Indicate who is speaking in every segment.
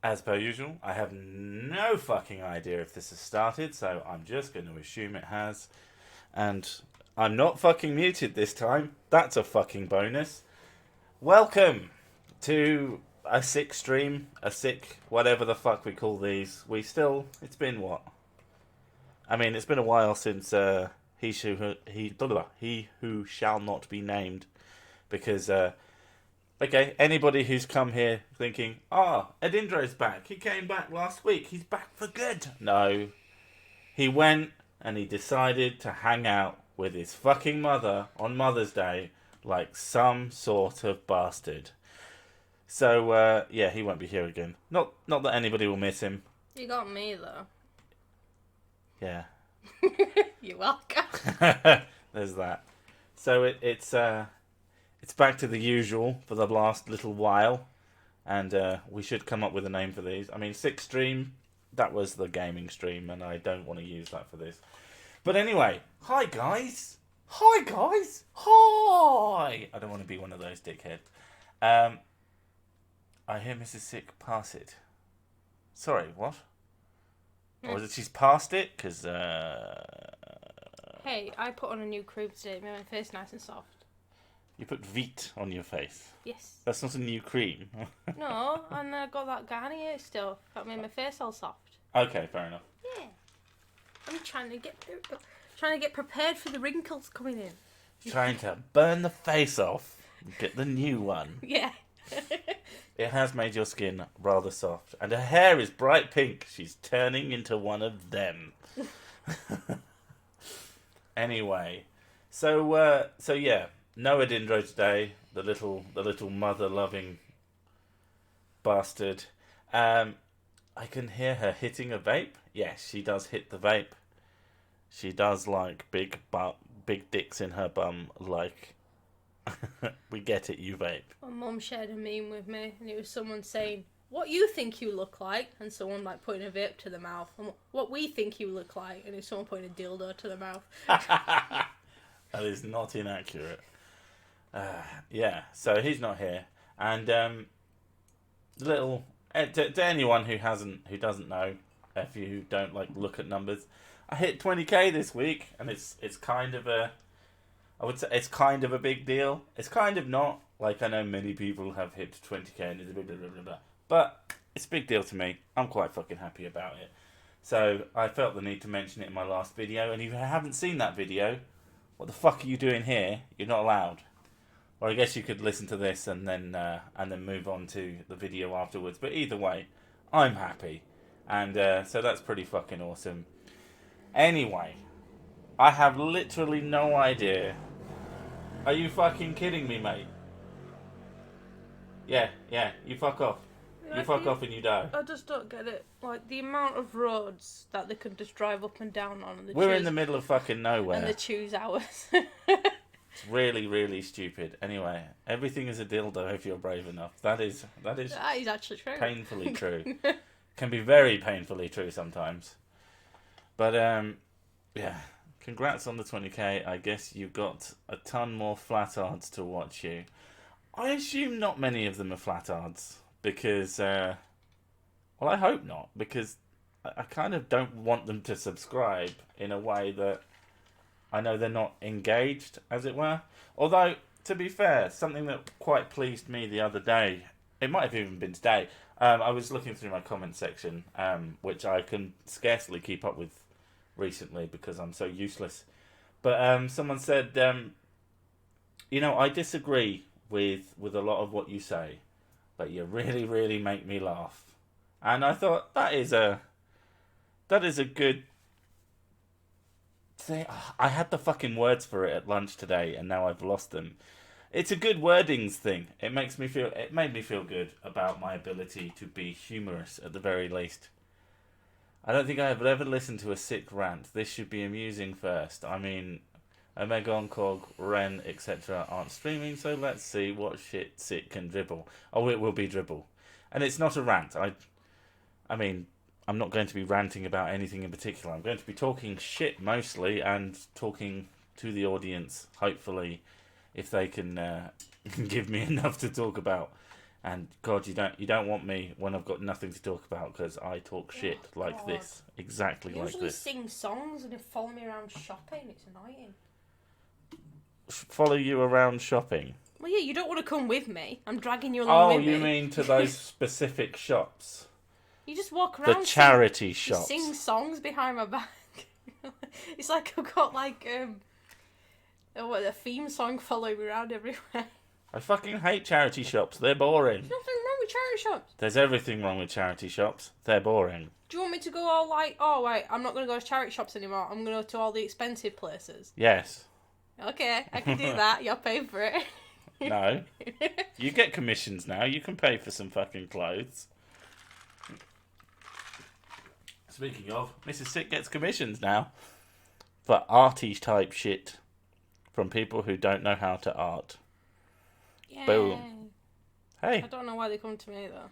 Speaker 1: As per usual, I have no fucking idea if this has started, so I'm just going to assume it has. And I'm not fucking muted this time. That's a fucking bonus. Welcome to a sick stream, a sick whatever the fuck we call these. It's been what? I mean, it's been a while since he who shall not be named, because okay, anybody who's come here thinking, Edindra's back. He came back last week. He's back for good. No. He went and he decided to hang out with his fucking mother on Mother's Day like some sort of bastard. So, yeah, he won't be here again. Not that anybody will miss him.
Speaker 2: You got me, though.
Speaker 1: Yeah.
Speaker 2: You're welcome.
Speaker 1: There's that. So it's back to the usual for the last little while, and we should come up with a name for these. I mean, Sick Stream, that was the gaming stream, and I don't want to use that for this. But anyway, hi guys! Hi guys! Hi! I don't want to be one of those dickheads. I hear Mrs. Sick pass it. Sorry, what? Or is it she's past it? Because,
Speaker 2: Hey, I put on a new cream today. Made my face nice and soft.
Speaker 1: you put Veet on your face.
Speaker 2: Yes.
Speaker 1: That's not a new cream.
Speaker 2: No, and I got that Garnier stuff. That made my face all soft.
Speaker 1: Okay, fair enough.
Speaker 2: Yeah. I'm trying to get prepared for the wrinkles coming in.
Speaker 1: Trying to burn the face off and get the new one.
Speaker 2: Yeah.
Speaker 1: It has made your skin rather soft. And her hair is bright pink. She's turning into one of them. Anyway. So yeah. No Edindro today. The little mother-loving bastard. I can hear her hitting a vape. Yes, she does hit the vape. She does like big dicks in her bum, like we get it, you vape.
Speaker 2: My mum shared a meme with me, and it was someone saying, "What you think you look like?" and someone like putting a vape to the mouth. And what we think you look like, and it's someone putting a dildo to the mouth.
Speaker 1: That is not inaccurate. Yeah, so he's not here, and to anyone who doesn't know, if you don't like look at numbers, I hit 20k this week, and it's kind of I would say it's kind of a big deal. It's kind of not. Like, I know many people have hit 20k and it's blah, blah, blah, blah, blah. But it's a big deal to me. I'm quite fucking happy about it. So I felt the need to mention it in my last video. And if you haven't seen that video, what the fuck are you doing here? You're not allowed. Or I guess you could listen to this and then move on to the video afterwards. But either way, I'm happy. And so that's pretty fucking awesome. Anyway, I have literally no idea. Are you fucking kidding me, mate? Yeah, you fuck off. You fuck off and you die.
Speaker 2: I just don't get it. Like, the amount of roads that they can just drive up and down on. And
Speaker 1: We're in the middle of fucking nowhere.
Speaker 2: And the choose hours.
Speaker 1: It's really, really stupid. Anyway, everything is a dildo if you're brave enough. That is
Speaker 2: That is actually true.
Speaker 1: Painfully true. Can be very painfully true sometimes. But, yeah. Congrats on the 20k. I guess you've got a ton more flatards to watch you. I assume not many of them are flatards. Because, well, I hope not. Because I kind of don't want them to subscribe in a way that I know they're not engaged, as it were. Although, to be fair, something that quite pleased me the other day, it might have even been today, I was looking through my comment section, which I can scarcely keep up with recently because I'm so useless. But someone said, I disagree with a lot of what you say, but you really, really make me laugh. And I thought, that is a good thing. I had the fucking words for it at lunch today, and now I've lost them. It's a good wordings thing. It made me feel good about my ability to be humorous at the very least. I don't think I have ever listened to a sick rant. This should be amusing first. I mean, Omega Cog, Ren, etc. aren't streaming, so let's see what shit sick can dribble. Oh, it will be dribble. And it's not a rant. I mean, I'm not going to be ranting about anything in particular. I'm going to be talking shit mostly and talking to the audience, hopefully, if they can give me enough to talk about. And God, you don't want me when I've got nothing to talk about because I talk shit like
Speaker 2: God.
Speaker 1: this, exactly
Speaker 2: You
Speaker 1: like
Speaker 2: usually
Speaker 1: this.
Speaker 2: sing songs and you follow me around shopping. It's annoying.
Speaker 1: Follow you around shopping.
Speaker 2: Well, yeah, you don't want to come with me. I'm dragging you along
Speaker 1: Oh,
Speaker 2: with
Speaker 1: you
Speaker 2: me.
Speaker 1: mean to those specific shops?
Speaker 2: You just walk around.
Speaker 1: The charity
Speaker 2: you
Speaker 1: shops.
Speaker 2: sing songs behind my back. It's like I've got like a theme song following me around everywhere.
Speaker 1: I fucking hate charity shops. They're boring.
Speaker 2: There's nothing wrong with charity shops.
Speaker 1: There's everything wrong with charity shops. They're boring.
Speaker 2: Do you want me to go all like, oh wait, I'm not going to go to charity shops anymore. I'm going to go to all the expensive places.
Speaker 1: Yes.
Speaker 2: Okay, I can do that. You're paying for it.
Speaker 1: No. You get commissions now. You can pay for some fucking clothes. Speaking of, Mrs. Sick gets commissions now for arty type shit from people who don't know how to art.
Speaker 2: Yay.
Speaker 1: Boom. Hey,
Speaker 2: I don't know why they come to me though.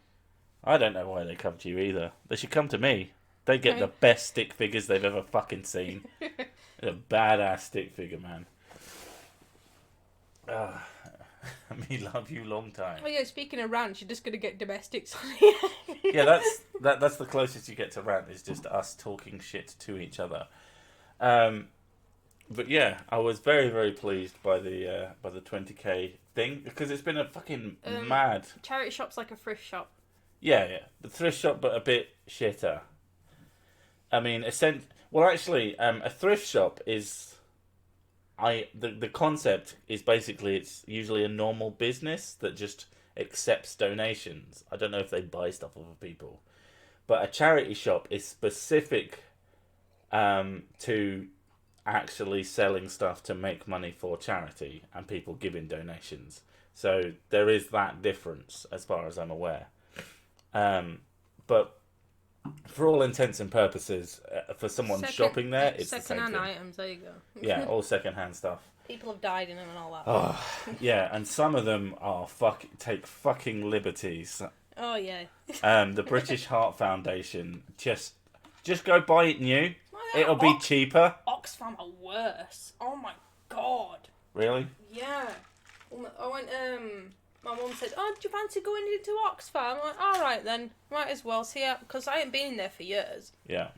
Speaker 1: I don't know why they come to you either. They should come to me. They get the best stick figures they've ever fucking seen. A badass stick figure, man. Me love you long time.
Speaker 2: Oh yeah, speaking of rants, you're just gonna get domestics on here.
Speaker 1: Yeah, that's the closest you get to rant is just us talking shit to each other. But yeah, I was very, very pleased by the 20k thing because it's been a fucking mad.
Speaker 2: Charity shop's like a thrift shop.
Speaker 1: Yeah, the thrift shop, but a bit shitter. I mean, a thrift shop is. The concept is basically it's usually a normal business that just accepts donations. I don't know if they buy stuff off of people, but a charity shop is specific to actually selling stuff to make money for charity and people giving donations. So there is that difference as far as I'm aware. But for all intents and purposes, for someone shopping there, it's the same
Speaker 2: second-hand
Speaker 1: thing.
Speaker 2: items. There you go.
Speaker 1: Yeah, all second-hand stuff.
Speaker 2: People have died in them and all that.
Speaker 1: Oh, yeah, and some of them are take fucking liberties.
Speaker 2: Oh yeah.
Speaker 1: The British Heart Foundation, just go buy it new.
Speaker 2: Oh, yeah,
Speaker 1: It'll be cheaper.
Speaker 2: Oxfam are worse. Oh my god.
Speaker 1: Really?
Speaker 2: Yeah. I went. My mum said, "Oh, do you fancy going into Oxfam?" I'm like, "All right then, might as well see it," because I ain't been in there for years.
Speaker 1: Yeah.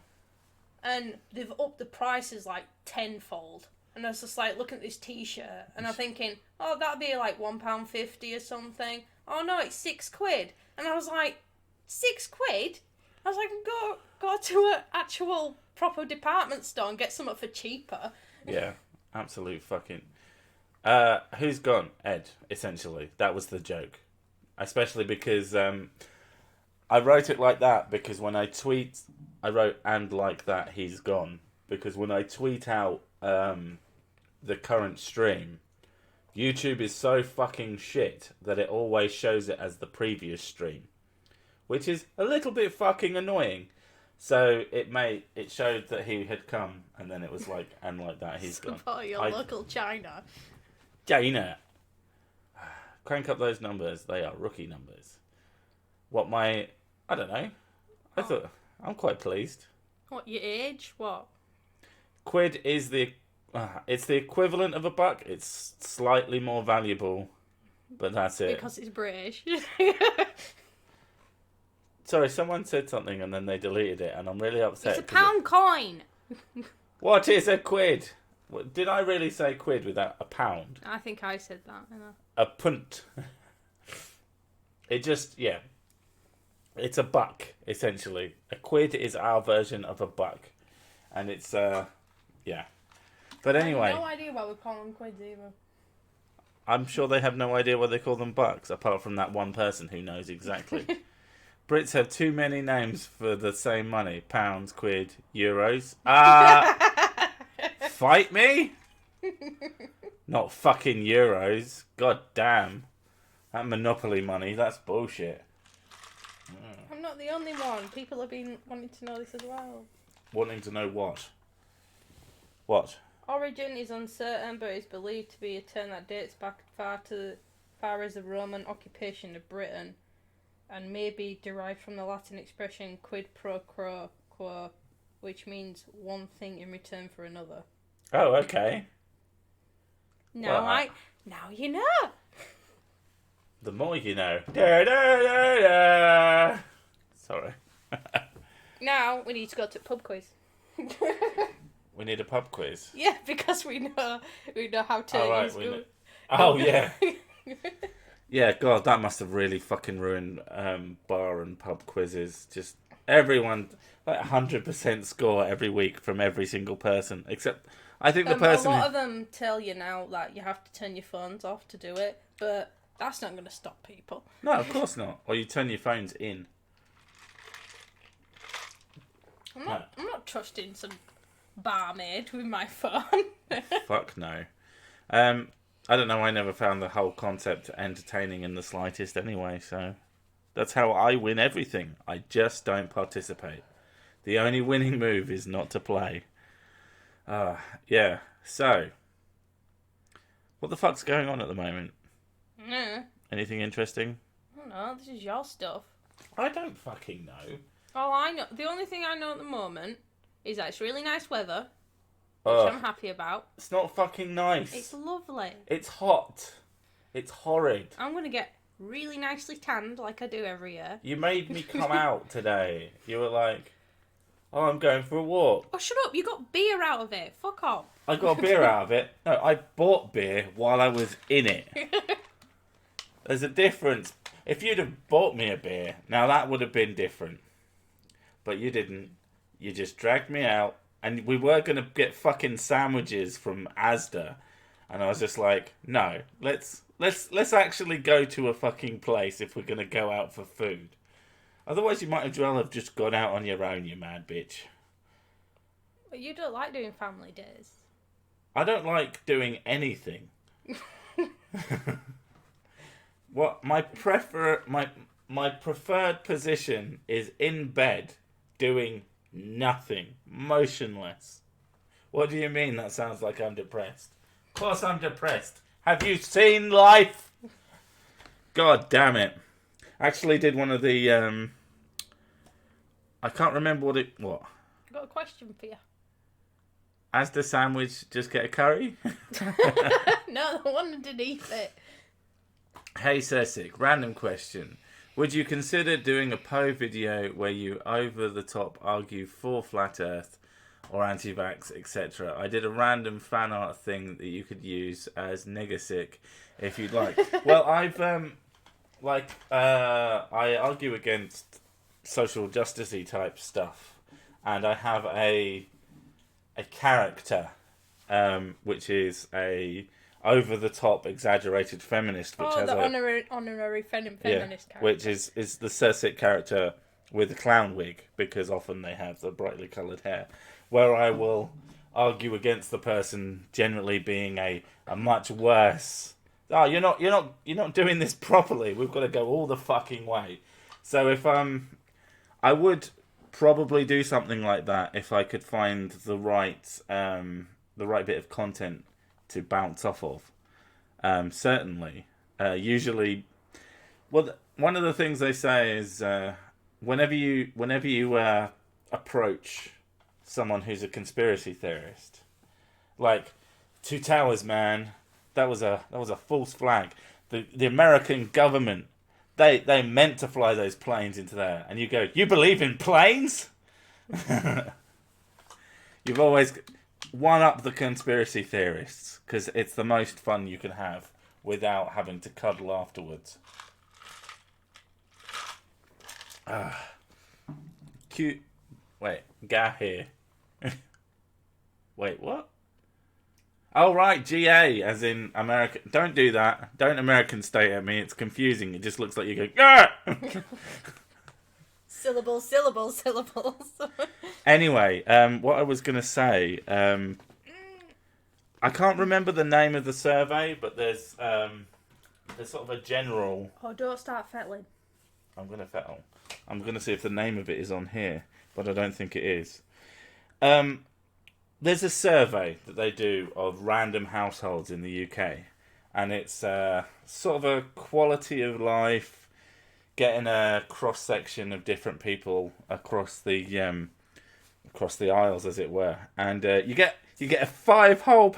Speaker 2: And they've upped the prices like tenfold. And I was just like looking at this T-shirt, and I'm thinking, "Oh, that'd be like £1.50 or something." Oh no, it's £6. And I was like, £6? I was like, go to an actual proper department store and get something for cheaper.
Speaker 1: Yeah, absolute fucking. Who's gone? Ed, essentially. That was the joke. Especially because I wrote it like that because when I tweet, I wrote "and like that he's gone" because when I tweet out the current stream, YouTube is so fucking shit that it always shows it as the previous stream, which is a little bit fucking annoying. So it showed that he had come, and then it was like "and like that he's gone."
Speaker 2: Support your local China.
Speaker 1: China. Crank up those numbers. They are rookie numbers. I don't know. I thought I'm quite pleased.
Speaker 2: What, your age? What?
Speaker 1: Quid is it's the equivalent of $1. It's slightly more valuable, but that's it.
Speaker 2: Because it's British.
Speaker 1: Sorry, someone said something and then they deleted it, and I'm really upset.
Speaker 2: It's a pound coin.
Speaker 1: What is a quid? Did I really say quid without a pound?
Speaker 2: I think I said that.
Speaker 1: A punt. It's a buck, essentially. A quid is our version of a buck. And it's, yeah. But anyway.
Speaker 2: I have no idea why we call them quids either.
Speaker 1: I'm sure they have no idea why they call them bucks, apart from that one person who knows exactly. Brits have too many names for the same money. Pounds, quid, euros. Fight me? Not fucking euros. God damn. That Monopoly money, that's bullshit.
Speaker 2: I'm not the only one. People have been wanting to know this as well.
Speaker 1: Wanting to know what? What?
Speaker 2: Origin is uncertain, but is believed to be a term that dates back far as the Roman occupation of Britain, and may be derived from the Latin expression quid pro quo, which means one thing in return for another.
Speaker 1: Oh, okay.
Speaker 2: Now you know.
Speaker 1: The more you know. Da, da, da, da. Sorry.
Speaker 2: Now we need to go to pub quiz.
Speaker 1: We need a pub quiz.
Speaker 2: Yeah, because we know how to
Speaker 1: Oh, right,
Speaker 2: use
Speaker 1: we
Speaker 2: Google.
Speaker 1: know. Oh, yeah. Yeah, God, that must have really fucking ruined bar and pub quizzes. Just everyone, like 100% score every week from every single person. Except, I think the person...
Speaker 2: A lot of them tell you now that you have to turn your phones off to do it, but that's not going to stop people.
Speaker 1: No, of course not. Or you turn your phones in.
Speaker 2: I'm not trusting some barmaid with my phone.
Speaker 1: Fuck no. I don't know, I never found the whole concept entertaining in the slightest anyway, so... That's how I win everything. I just don't participate. The only winning move is not to play. Yeah. So, what the fuck's going on at the moment?
Speaker 2: Yeah.
Speaker 1: Anything interesting?
Speaker 2: I don't know, this is your stuff.
Speaker 1: I don't fucking know.
Speaker 2: All I know, the only thing I know at the moment is that it's really nice weather, which
Speaker 1: Ugh.
Speaker 2: I'm happy about.
Speaker 1: It's not fucking nice.
Speaker 2: It's lovely.
Speaker 1: It's hot. It's horrid.
Speaker 2: I'm going to get really nicely tanned like I do every year.
Speaker 1: You made me come out today. You were like, oh, I'm going for a walk.
Speaker 2: Oh, shut up, you got beer out of it. Fuck off.
Speaker 1: I got a beer out of it. No, I bought beer while I was in it. There's a difference. If you'd have bought me a beer, now that would have been different. But you didn't. You just dragged me out. And we were going to get fucking sandwiches from Asda. And I was just like, no, let's actually go to a fucking place if we're going to go out for food. Otherwise, you might as well have just gone out on your own, you mad bitch.
Speaker 2: But you don't like doing family days.
Speaker 1: I don't like doing anything. What my preferred position is in bed, doing nothing, motionless. What do you mean? That sounds like I'm depressed. Of course I'm depressed. Have you seen life? God damn it! Actually, did one of the I can't remember what.
Speaker 2: I've got a question for you.
Speaker 1: Asda sandwich, just get a curry?
Speaker 2: No, the one underneath it.
Speaker 1: Hey Cessic, random question. Would you consider doing a Poe video where you over the top argue for flat earth or anti-vax, etc.? I did a random fan art thing that you could use as Negasic if you'd like. Well, I've I argue against social justicey type stuff, and I have a character which is a over the top exaggerated feminist, which has
Speaker 2: the
Speaker 1: a
Speaker 2: honorary feminist character,
Speaker 1: which is the Cersei character with the clown wig, because often they have the brightly coloured hair, where I will argue against the person generally being a much worse. Oh, you're not doing this properly. We've got to go all the fucking way. So if I would probably do something like that if I could find the right bit of content to bounce off of. Certainly, usually, well, one of the things they say is whenever you approach someone who's a conspiracy theorist, like Two Towers, man, that was a false flag. The American government, they meant to fly those planes into there, and you go, you believe in planes? You've always one up the conspiracy theorists, because it's the most fun you can have without having to cuddle afterwards. Cute. Wait, Gah here. Wait, what? Oh, right, GA, as in American. Don't do that. Don't American state at me. It's confusing. It just looks like you go, ah!
Speaker 2: Syllables.
Speaker 1: Anyway, what I was going to say, I can't remember the name of the survey, but there's sort of a general...
Speaker 2: Oh, don't start fettling.
Speaker 1: I'm going to fettle. I'm going to see if the name of it is on here, but I don't think it is. There's a survey that they do of random households in the UK, and it's sort of a quality of life, getting a cross section of different people across the aisles, as it were, and you get £5 whole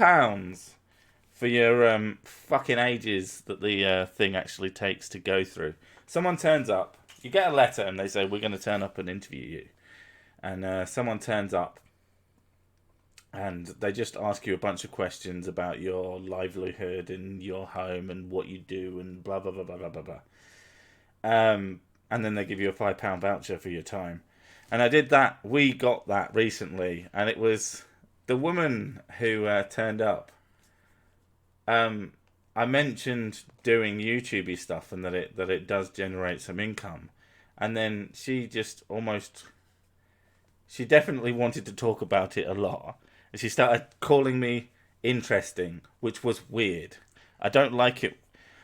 Speaker 1: for your fucking ages that the thing actually takes to go through. Someone turns up, you get a letter, and they say, we're going to turn up and interview you. And someone turns up, and they just ask you a bunch of questions about your livelihood and your home and what you do and blah, blah, blah, blah, blah, blah, blah. And then they give you a £5 voucher for your time. And I did that. We got that recently. And it was the woman who turned up. I mentioned doing YouTubey stuff and that it does generate some income. And then she just she definitely wanted to talk about it a lot. And she started calling me interesting, which was weird. I don't like it.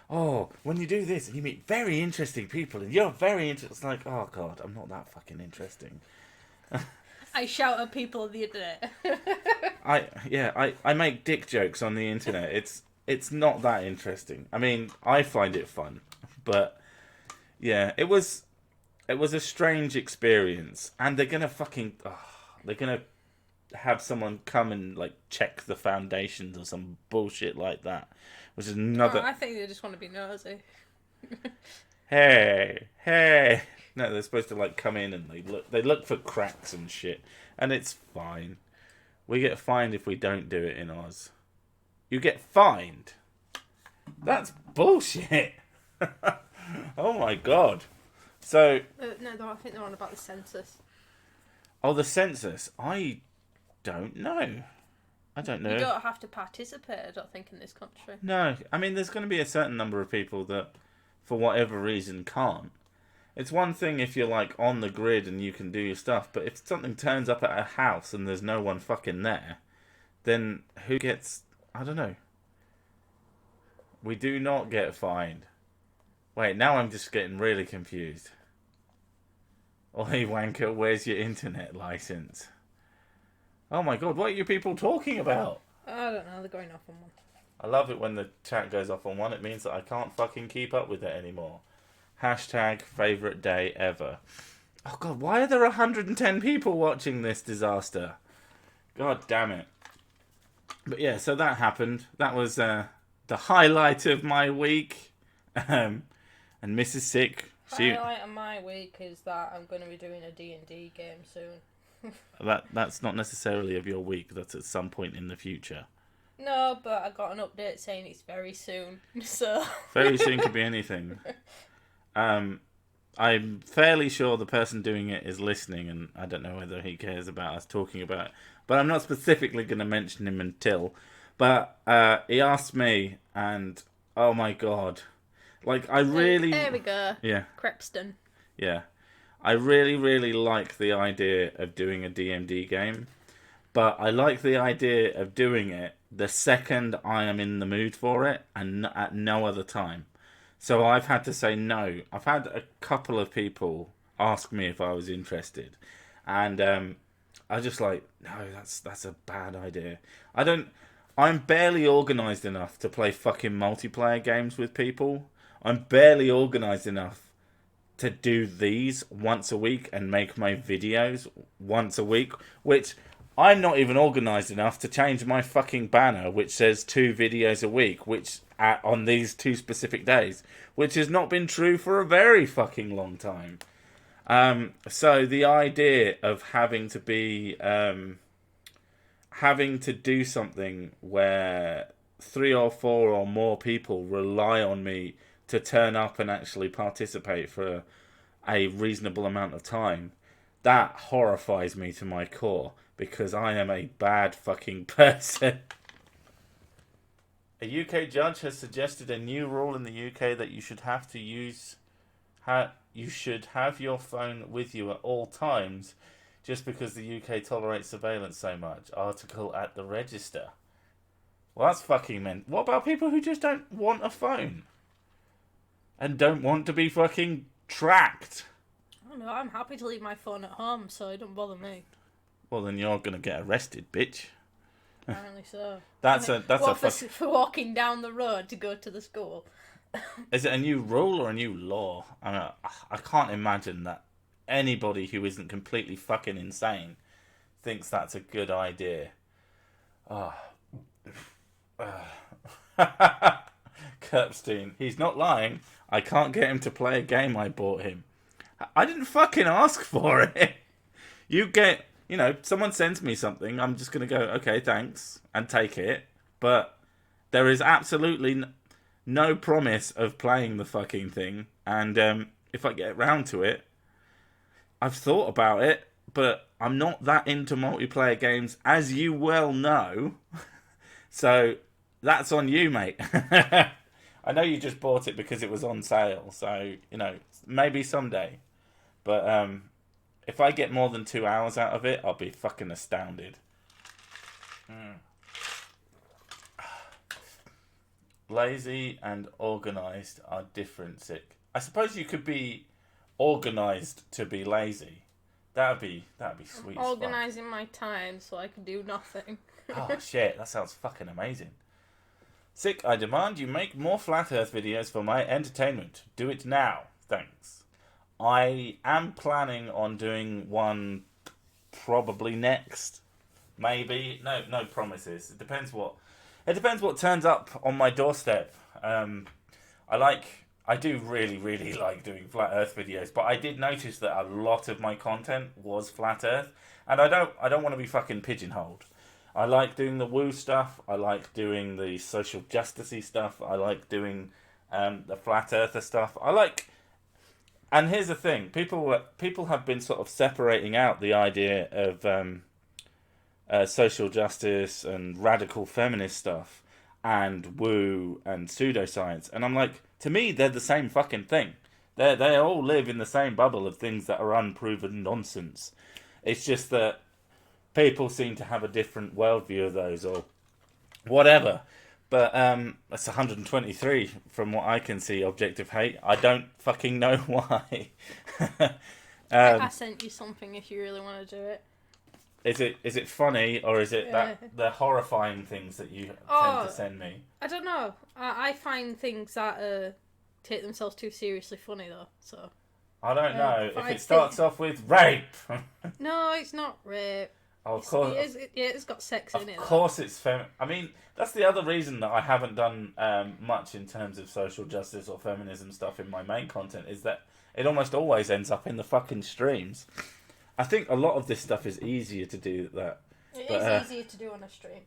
Speaker 1: Oh, when you do this, you meet very interesting people, and you're very interesting. It's like, oh god, I'm not that fucking interesting.
Speaker 2: I shout at people on the internet.
Speaker 1: I make dick jokes on the internet. It's not that interesting. I mean, I find it fun, but yeah, it was a strange experience, and they're gonna have someone come and like check the foundations or some bullshit like that, which is another.
Speaker 2: I think they just want to be nosy.
Speaker 1: Hey. No, they're supposed to like come in and they look for cracks and shit, and it's fine. We get fined if we don't do it in Oz. You get fined. That's bullshit. Oh my god. So
Speaker 2: No, I think they're on about the census.
Speaker 1: Oh, the census. I don't know. You
Speaker 2: don't have to participate, I don't think, in this country.
Speaker 1: No, I mean, there's going to be a certain number of people that, for whatever reason, can't. It's one thing if you're, like, on the grid and you can do your stuff, but if something turns up at a house and there's no one fucking there, then who gets... I don't know. We do not get fined. Wait, now I'm just getting really confused. Oi, wanker, where's your internet license? Oh my god, what are you people talking about?
Speaker 2: I don't know, they're going off on one.
Speaker 1: I love it when the chat goes off on one. It means that I can't fucking keep up with it anymore. Hashtag favourite day ever. Oh god, why are there 110 people watching this disaster? God damn it. But yeah, so that happened. That was the highlight of my week. And Mrs. Sick.
Speaker 2: Highlight of my week is that I'm going to be doing a D&D game soon.
Speaker 1: That's not necessarily of your week. That's at some point in the future.
Speaker 2: No, but I got an update saying it's very soon. So
Speaker 1: very soon could be anything. I'm fairly sure the person doing it is listening, and I don't know whether he cares about us talking about it. But I'm not specifically going to mention him until. But he asked me, and oh my god, like I really.
Speaker 2: There we go.
Speaker 1: Yeah.
Speaker 2: Crepston.
Speaker 1: Yeah. I really, really like the idea of doing a DMD game, but I like the idea of doing it the second I am in the mood for it and at no other time. So I've had to say no. I've had a couple of people ask me if I was interested, and I just like, no, that's a bad idea. I'm barely organised enough to play fucking multiplayer games with people. I'm barely organised enough to do these once a week and make my videos once a week, which I'm not even organised enough to change my fucking banner, which says 2 videos a week, which on these 2 specific days, which has not been true for a very fucking long time. So the idea of having to do something where 3 or 4 or more people rely on me to turn up and actually participate for a reasonable amount of time, that horrifies me to my core, because I am a bad fucking person. A UK judge has suggested a new rule in the UK that you should have your phone with you at all times, just because the UK tolerates surveillance so much. Article at the Register. Well, that's fucking meant. What about people who just don't want a phone? And don't want to be fucking tracked?
Speaker 2: I don't know, I'm happy to leave my phone at home, so it don't bother me.
Speaker 1: Well, then you're gonna get arrested, bitch.
Speaker 2: Apparently so.
Speaker 1: For
Speaker 2: walking down the road to go to the school.
Speaker 1: Is it a new rule or a new law? I can't imagine that anybody who isn't completely fucking insane thinks that's a good idea. Kirpstein, he's not lying. I can't get him to play a game I bought him. I didn't fucking ask for it. Someone sends me something, I'm just going to go, okay, thanks, and take it. But there is absolutely no promise of playing the fucking thing. And if I get round to it, I've thought about it, but I'm not that into multiplayer games, as you well know. So that's on you, mate. I know you just bought it because it was on sale, so, maybe someday. But if I get more than 2 hours out of it, I'll be fucking astounded. Lazy and organised are different, Sick. I suppose you could be organised to be lazy. That'd be sweet.
Speaker 2: Organising my time so I can do nothing.
Speaker 1: Oh shit, that sounds fucking amazing. Sick, I demand you make more Flat Earth videos for my entertainment. Do it now. Thanks. I am planning on doing one probably next. Maybe. No promises. It depends what turns up on my doorstep. I do really, really like doing Flat Earth videos, but I did notice that a lot of my content was Flat Earth, and I don't want to be fucking pigeonholed. I like doing the woo stuff. I like doing the social justicey stuff. I like doing the Flat Earther stuff. And here's the thing: people have been sort of separating out the idea of social justice and radical feminist stuff and woo and pseudoscience, and I'm like, to me, they're the same fucking thing. They all live in the same bubble of things that are unproven nonsense. It's just that people seem to have a different worldview of those, or whatever. But that's 123 from what I can see. Objective hate. I don't fucking know why.
Speaker 2: I sent you something if you really want to do it.
Speaker 1: Is it funny, or is it that the horrifying things that you tend to send me?
Speaker 2: I don't know. I find things that take themselves too seriously funny though. So
Speaker 1: I don't know if it starts off with rape.
Speaker 2: No, it's not rape.
Speaker 1: Oh, of course,
Speaker 2: it's got sex in it.
Speaker 1: Of course, it's I mean, that's the other reason that I haven't done much in terms of social justice or feminism stuff in my main content, is that it almost always ends up in the fucking streams. I think a lot of this stuff is easier to do that.
Speaker 2: It is easier to do on a stream.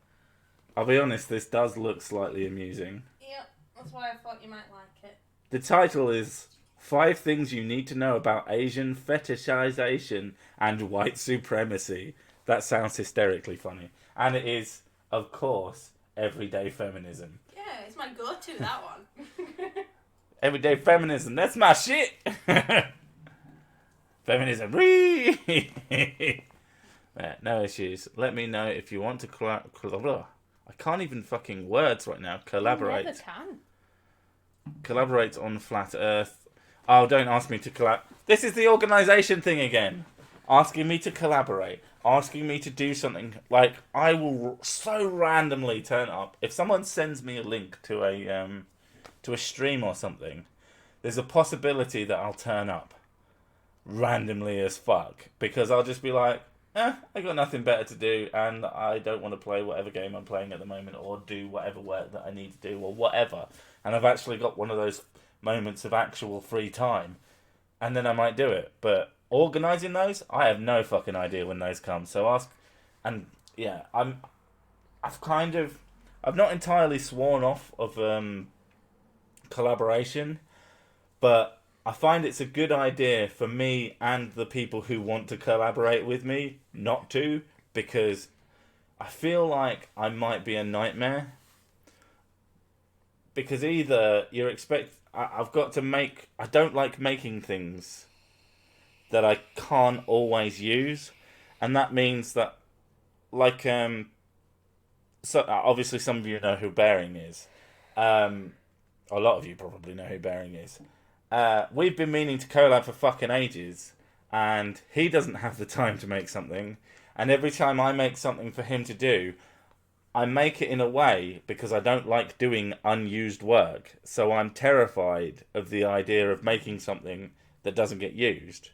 Speaker 1: I'll be honest, this does look slightly amusing.
Speaker 2: Yeah, that's why I thought you might like it.
Speaker 1: The title is 5 Things You Need to Know About Asian Fetishization and White Supremacy. That sounds hysterically funny. And it is, of course, everyday feminism.
Speaker 2: Yeah, it's my go-to, that one.
Speaker 1: Everyday feminism, that's my shit! Feminism, no issues. Let me know if you want to I can't even fucking words right now. Collaborate.
Speaker 2: You never can.
Speaker 1: Collaborate on Flat Earth. Oh, don't ask me to collab. This is the organisation thing again. Asking me to collaborate. Asking me to do something. Like, I will so randomly turn up. If someone sends me a link to a stream or something, there's a possibility that I'll turn up. Randomly as fuck, because I'll just be like, I got nothing better to do, and I don't want to play whatever game I'm playing at the moment, or do whatever work that I need to do, or whatever, and I've actually got one of those moments of actual free time, and then I might do it. But organising those, I have no fucking idea when those come, so ask. And yeah, I've not entirely sworn off of collaboration, but I find it's a good idea for me and the people who want to collaborate with me not to, because I feel like I might be a nightmare. Because either I don't like making things that I can't always use, and that means that, like, so obviously some of you know who Bearing is. A lot of you probably know who Bearing is. We've been meaning to collab for fucking ages, and he doesn't have the time to make something, and every time I make something for him to do, I make it in a way because I don't like doing unused work, so I'm terrified of the idea of making something that doesn't get used.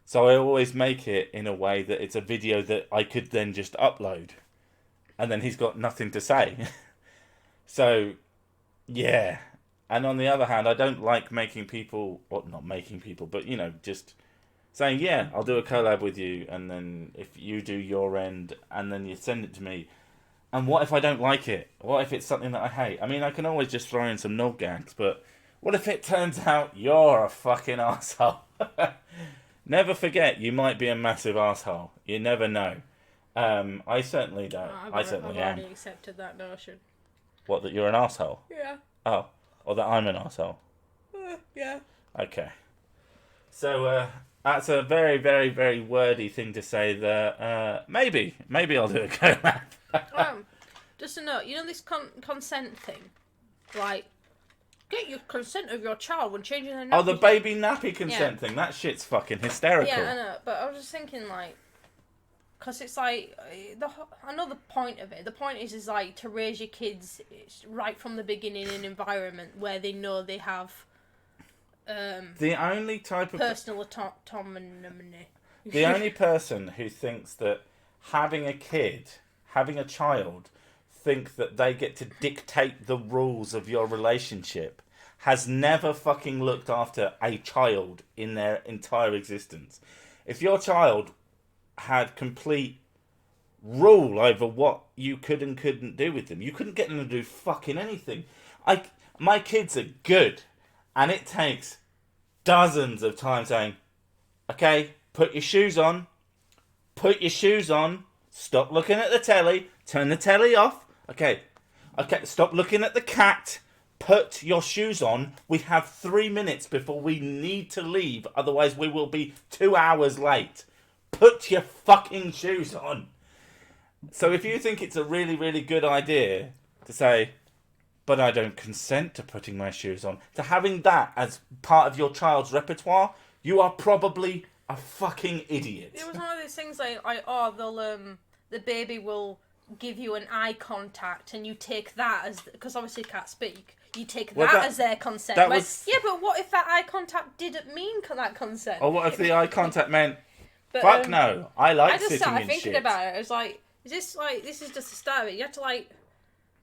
Speaker 1: So I always make it in a way that it's a video that I could then just upload, and then he's got nothing to say. So Yeah. And on the other hand, I don't like making people, or not making people, but just saying, yeah, I'll do a collab with you, and then if you do your end, and then you send it to me. And what if I don't like it? What if it's something that I hate? I mean, I can always just throw in some nod gags, but what if it turns out you're a fucking asshole? Never forget, you might be a massive asshole. You never know. I certainly don't. I certainly
Speaker 2: I've
Speaker 1: am.
Speaker 2: already accepted that notion.
Speaker 1: What, that you're an asshole?
Speaker 2: Yeah.
Speaker 1: Oh, or that I'm an asshole?
Speaker 2: Yeah.
Speaker 1: Okay. So, that's a very, very, very wordy thing to say that maybe I'll do a collab.
Speaker 2: Just a note, you know this consent thing? Like, get your consent of your child when changing their nappy.
Speaker 1: Oh, the baby nappy consent thing. That shit's fucking hysterical.
Speaker 2: Yeah, I know, but I was just thinking, like, because it's like, I know the point of it. The point is like, to raise your kids right from the beginning in an environment where they know they have
Speaker 1: the only type of
Speaker 2: personal autonomy.
Speaker 1: The only person who thinks that having a child, think that they get to dictate the rules of your relationship has never fucking looked after a child in their entire existence. If your child had complete rule over what you could and couldn't do with them, you couldn't get them to do fucking anything. My kids are good, and it takes dozens of times saying, okay, put your shoes on, stop looking at the telly, turn the telly off, okay, stop looking at the cat, put your shoes on, we have 3 minutes before we need to leave, otherwise we will be 2 hours late. Put your fucking shoes on. So if you think it's a really, really good idea to say, but I don't consent to putting my shoes on, to having that as part of your child's repertoire, you are probably a fucking idiot.
Speaker 2: It was one of those things like the baby will give you an eye contact and you take that as, because obviously you can't speak, you take that as their consent. Yeah, but what if that eye contact didn't mean that consent?
Speaker 1: Or what if the eye contact meant, fuck no, I like sitting in shit. I just started
Speaker 2: thinking about it. I was like, this is just the start of it. You have to like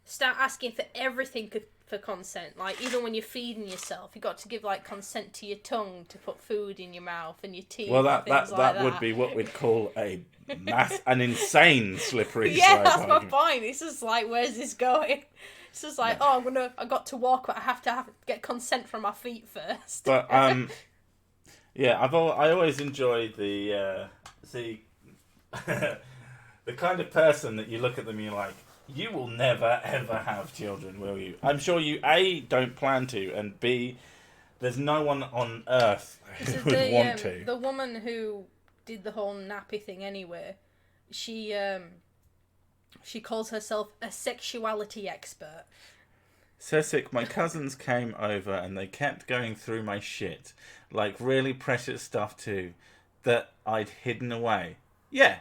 Speaker 2: start asking for everything for consent. Like even when you're feeding yourself, you got to give like consent to your tongue to put food in your mouth and your teeth. Well, that
Speaker 1: would be what we'd call an insane slippery slope.
Speaker 2: Yeah, that's my point. This is like, where's this going? It's just like, I got to walk, but I have to get consent from my feet first.
Speaker 1: But yeah, I always enjoyed the the kind of person that you look at them and you're like, you will never ever have children, will you? I'm sure you A, don't plan to, and B, there's no one on earth who would want to.
Speaker 2: The woman who did the whole nappy thing anyway, she calls herself a sexuality expert.
Speaker 1: Cecic, my cousins came over and they kept going through my shit, like really precious stuff too, that I'd hidden away. Yeah,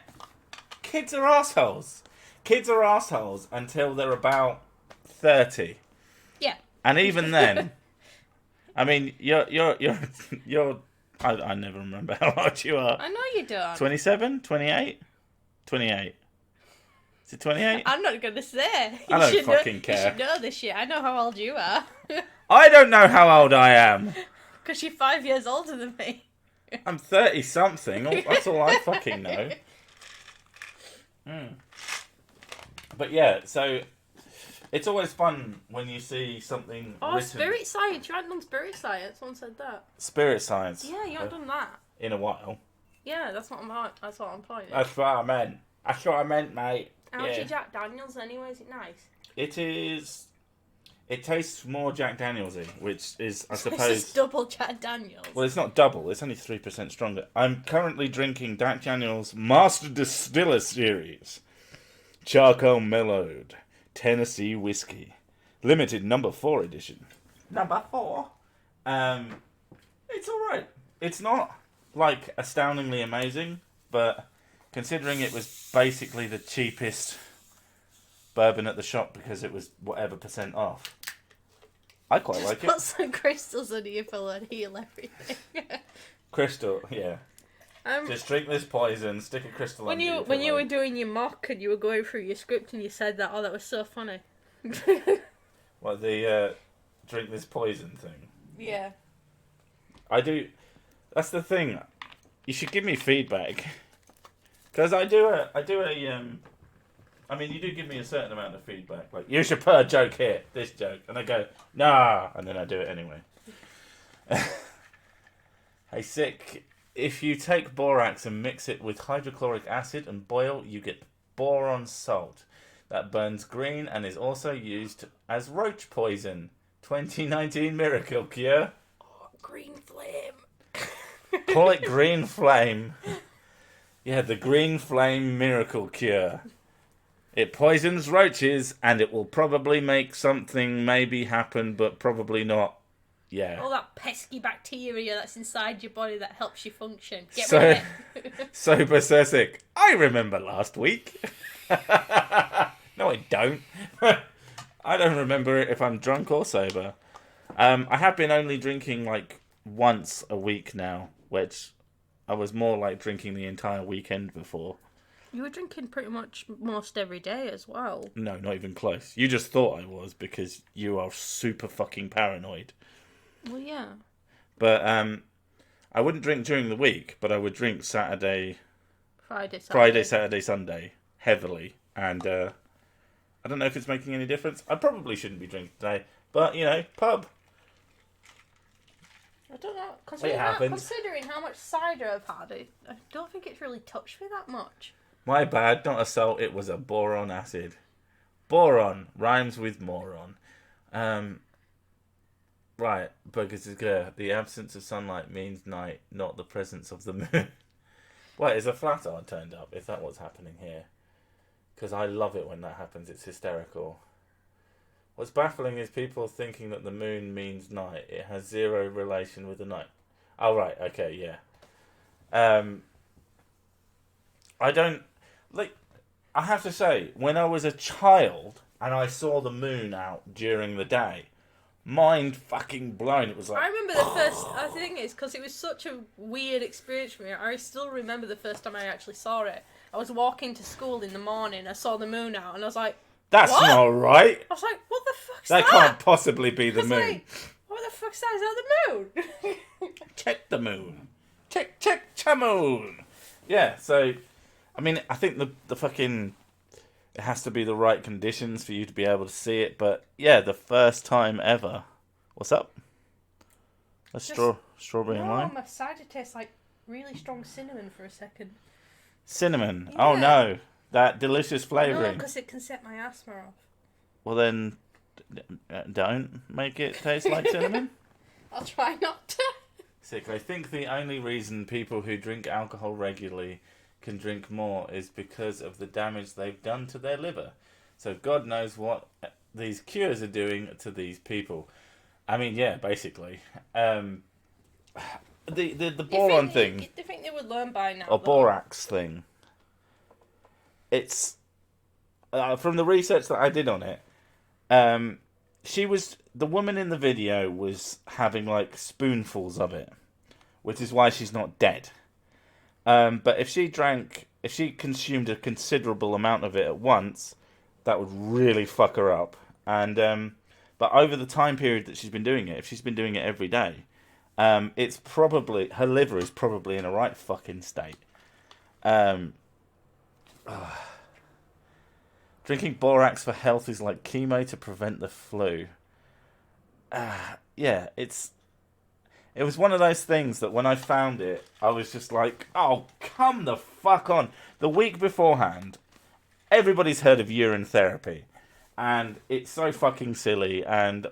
Speaker 1: kids are assholes. Kids are assholes until they're about 30.
Speaker 2: Yeah.
Speaker 1: And even then, I mean, you're I never remember how old you are.
Speaker 2: I know you don't.
Speaker 1: 27? 28? 28. Is it 28?
Speaker 2: I'm not going to say.
Speaker 1: I don't fucking care.
Speaker 2: You should know this shit. I know how old you are.
Speaker 1: I don't know how old I am.
Speaker 2: Because you're 5 years older than me.
Speaker 1: I'm 30-something. That's all I fucking know. But yeah, so it's always fun when you see something written.
Speaker 2: Spirit science. You hadn't done spirit science. Someone said that.
Speaker 1: Spirit science?
Speaker 2: Yeah, you haven't done that.
Speaker 1: In a while.
Speaker 2: Yeah, that's what I'm pointing.
Speaker 1: That's what I meant. That's what I meant, mate.
Speaker 2: How's your Jack Daniels anyway? Is it nice?
Speaker 1: It is. It tastes more Jack Daniels-y, which is, I suppose...
Speaker 2: It's just double Jack Daniels.
Speaker 1: Well, it's not double. It's only 3% stronger. I'm currently drinking Jack Daniels Master Distiller Series. Charcoal Mellowed Tennessee Whiskey. Limited number 4 edition. Number 4? It's alright. It's not, like, astoundingly amazing, but considering it was basically the cheapest bourbon at the shop because it was whatever % off, I quite like it.
Speaker 2: Put some crystals in your fill and heal everything.
Speaker 1: Crystal, yeah. Just drink this poison, stick a crystal
Speaker 2: when you were doing your mock and you were going through your script and you said that, that was so funny.
Speaker 1: What, the drink this poison thing.
Speaker 2: Yeah.
Speaker 1: I do. That's the thing. You should give me feedback. Because I do a. I mean, you do give me a certain amount of feedback. Like, you should put a joke here, this joke. And I go, nah. And then I do it anyway. Hey, Sick. If you take borax and mix it with hydrochloric acid and boil, you get boron salt. That burns green and is also used as roach poison. 2019 miracle cure.
Speaker 2: Oh, green flame.
Speaker 1: Call it green flame. Yeah, the green flame miracle cure. It poisons roaches and it will probably make something maybe happen, but probably not. Yeah.
Speaker 2: All that pesky bacteria that's inside your body that helps you function. Get
Speaker 1: So-
Speaker 2: rid of it.
Speaker 1: Sober Sessic. I remember last week. No, I don't. I don't remember it if I'm drunk or sober. I have been only drinking like once a week now, which I was more like drinking the entire weekend before.
Speaker 2: You were drinking pretty much most every day as well.
Speaker 1: No, not even close. You just thought I was because you are super fucking paranoid.
Speaker 2: Well, yeah.
Speaker 1: But I wouldn't drink during the week, but I would drink Friday, Saturday, Sunday heavily, and I don't know if it's making any difference. I probably shouldn't be drinking today, but you know, pub.
Speaker 2: I don't know.
Speaker 1: happens.
Speaker 2: Considering how much cider I've had, I don't think it's really touched me that much.
Speaker 1: My bad, not a salt. It was a boron acid. Boron rhymes with moron. Right, because the absence of sunlight means night, not the presence of the moon. Wait, is a flat art turned up? Is that what's happening here? Because I love it when that happens. It's hysterical. What's baffling is people thinking that the moon means night. It has zero relation with the night. Oh, right. Okay, yeah. I don't... Like, I have to say, when I was a child and I saw the moon out during the day, mind fucking blown. It was like...
Speaker 2: I remember the first... I think it's because it was such a weird experience for me. I still remember the first time I actually saw it. I was walking to school in the morning. I saw the moon out and I was like...
Speaker 1: That's
Speaker 2: what?
Speaker 1: not right.
Speaker 2: I was like, what the fuck's
Speaker 1: That
Speaker 2: that?
Speaker 1: can't possibly be the
Speaker 2: I was
Speaker 1: moon.
Speaker 2: like, what the fuck's that? Is that the moon?
Speaker 1: Check the moon. Check the moon. Yeah, so, I mean, I think the fucking... It has to be the right conditions for you to be able to see it, but yeah, the first time ever. What's up? A strawberry and lime?
Speaker 2: My cider tastes like really strong cinnamon for a second.
Speaker 1: Cinnamon.
Speaker 2: Yeah.
Speaker 1: Oh no, that delicious
Speaker 2: No,
Speaker 1: flavouring.
Speaker 2: because it can set my asthma off.
Speaker 1: Well then, don't make it taste like cinnamon.
Speaker 2: I'll try not to.
Speaker 1: Sick. I think the only reason people who drink alcohol regularly can drink more is because of the damage they've done to their liver. So God knows what these cures are doing to these people. I mean, yeah, basically. The boron thing.
Speaker 2: Do you think they would learn by now?
Speaker 1: Or
Speaker 2: though?
Speaker 1: borax thing. It's from the research that I did on it. The woman in the video was having like spoonfuls of it, which is why she's not dead. But if she consumed a considerable amount of it at once, that would really fuck her up. And but over the time period that she's been doing it, if she's been doing it every day, it's probably her liver is probably in a right fucking state. Drinking borax for health is like chemo to prevent the flu. Yeah, it was one of those things that when I found it, I was just like, oh, come the fuck on. The week beforehand, everybody's heard of urine therapy. And it's so fucking silly. And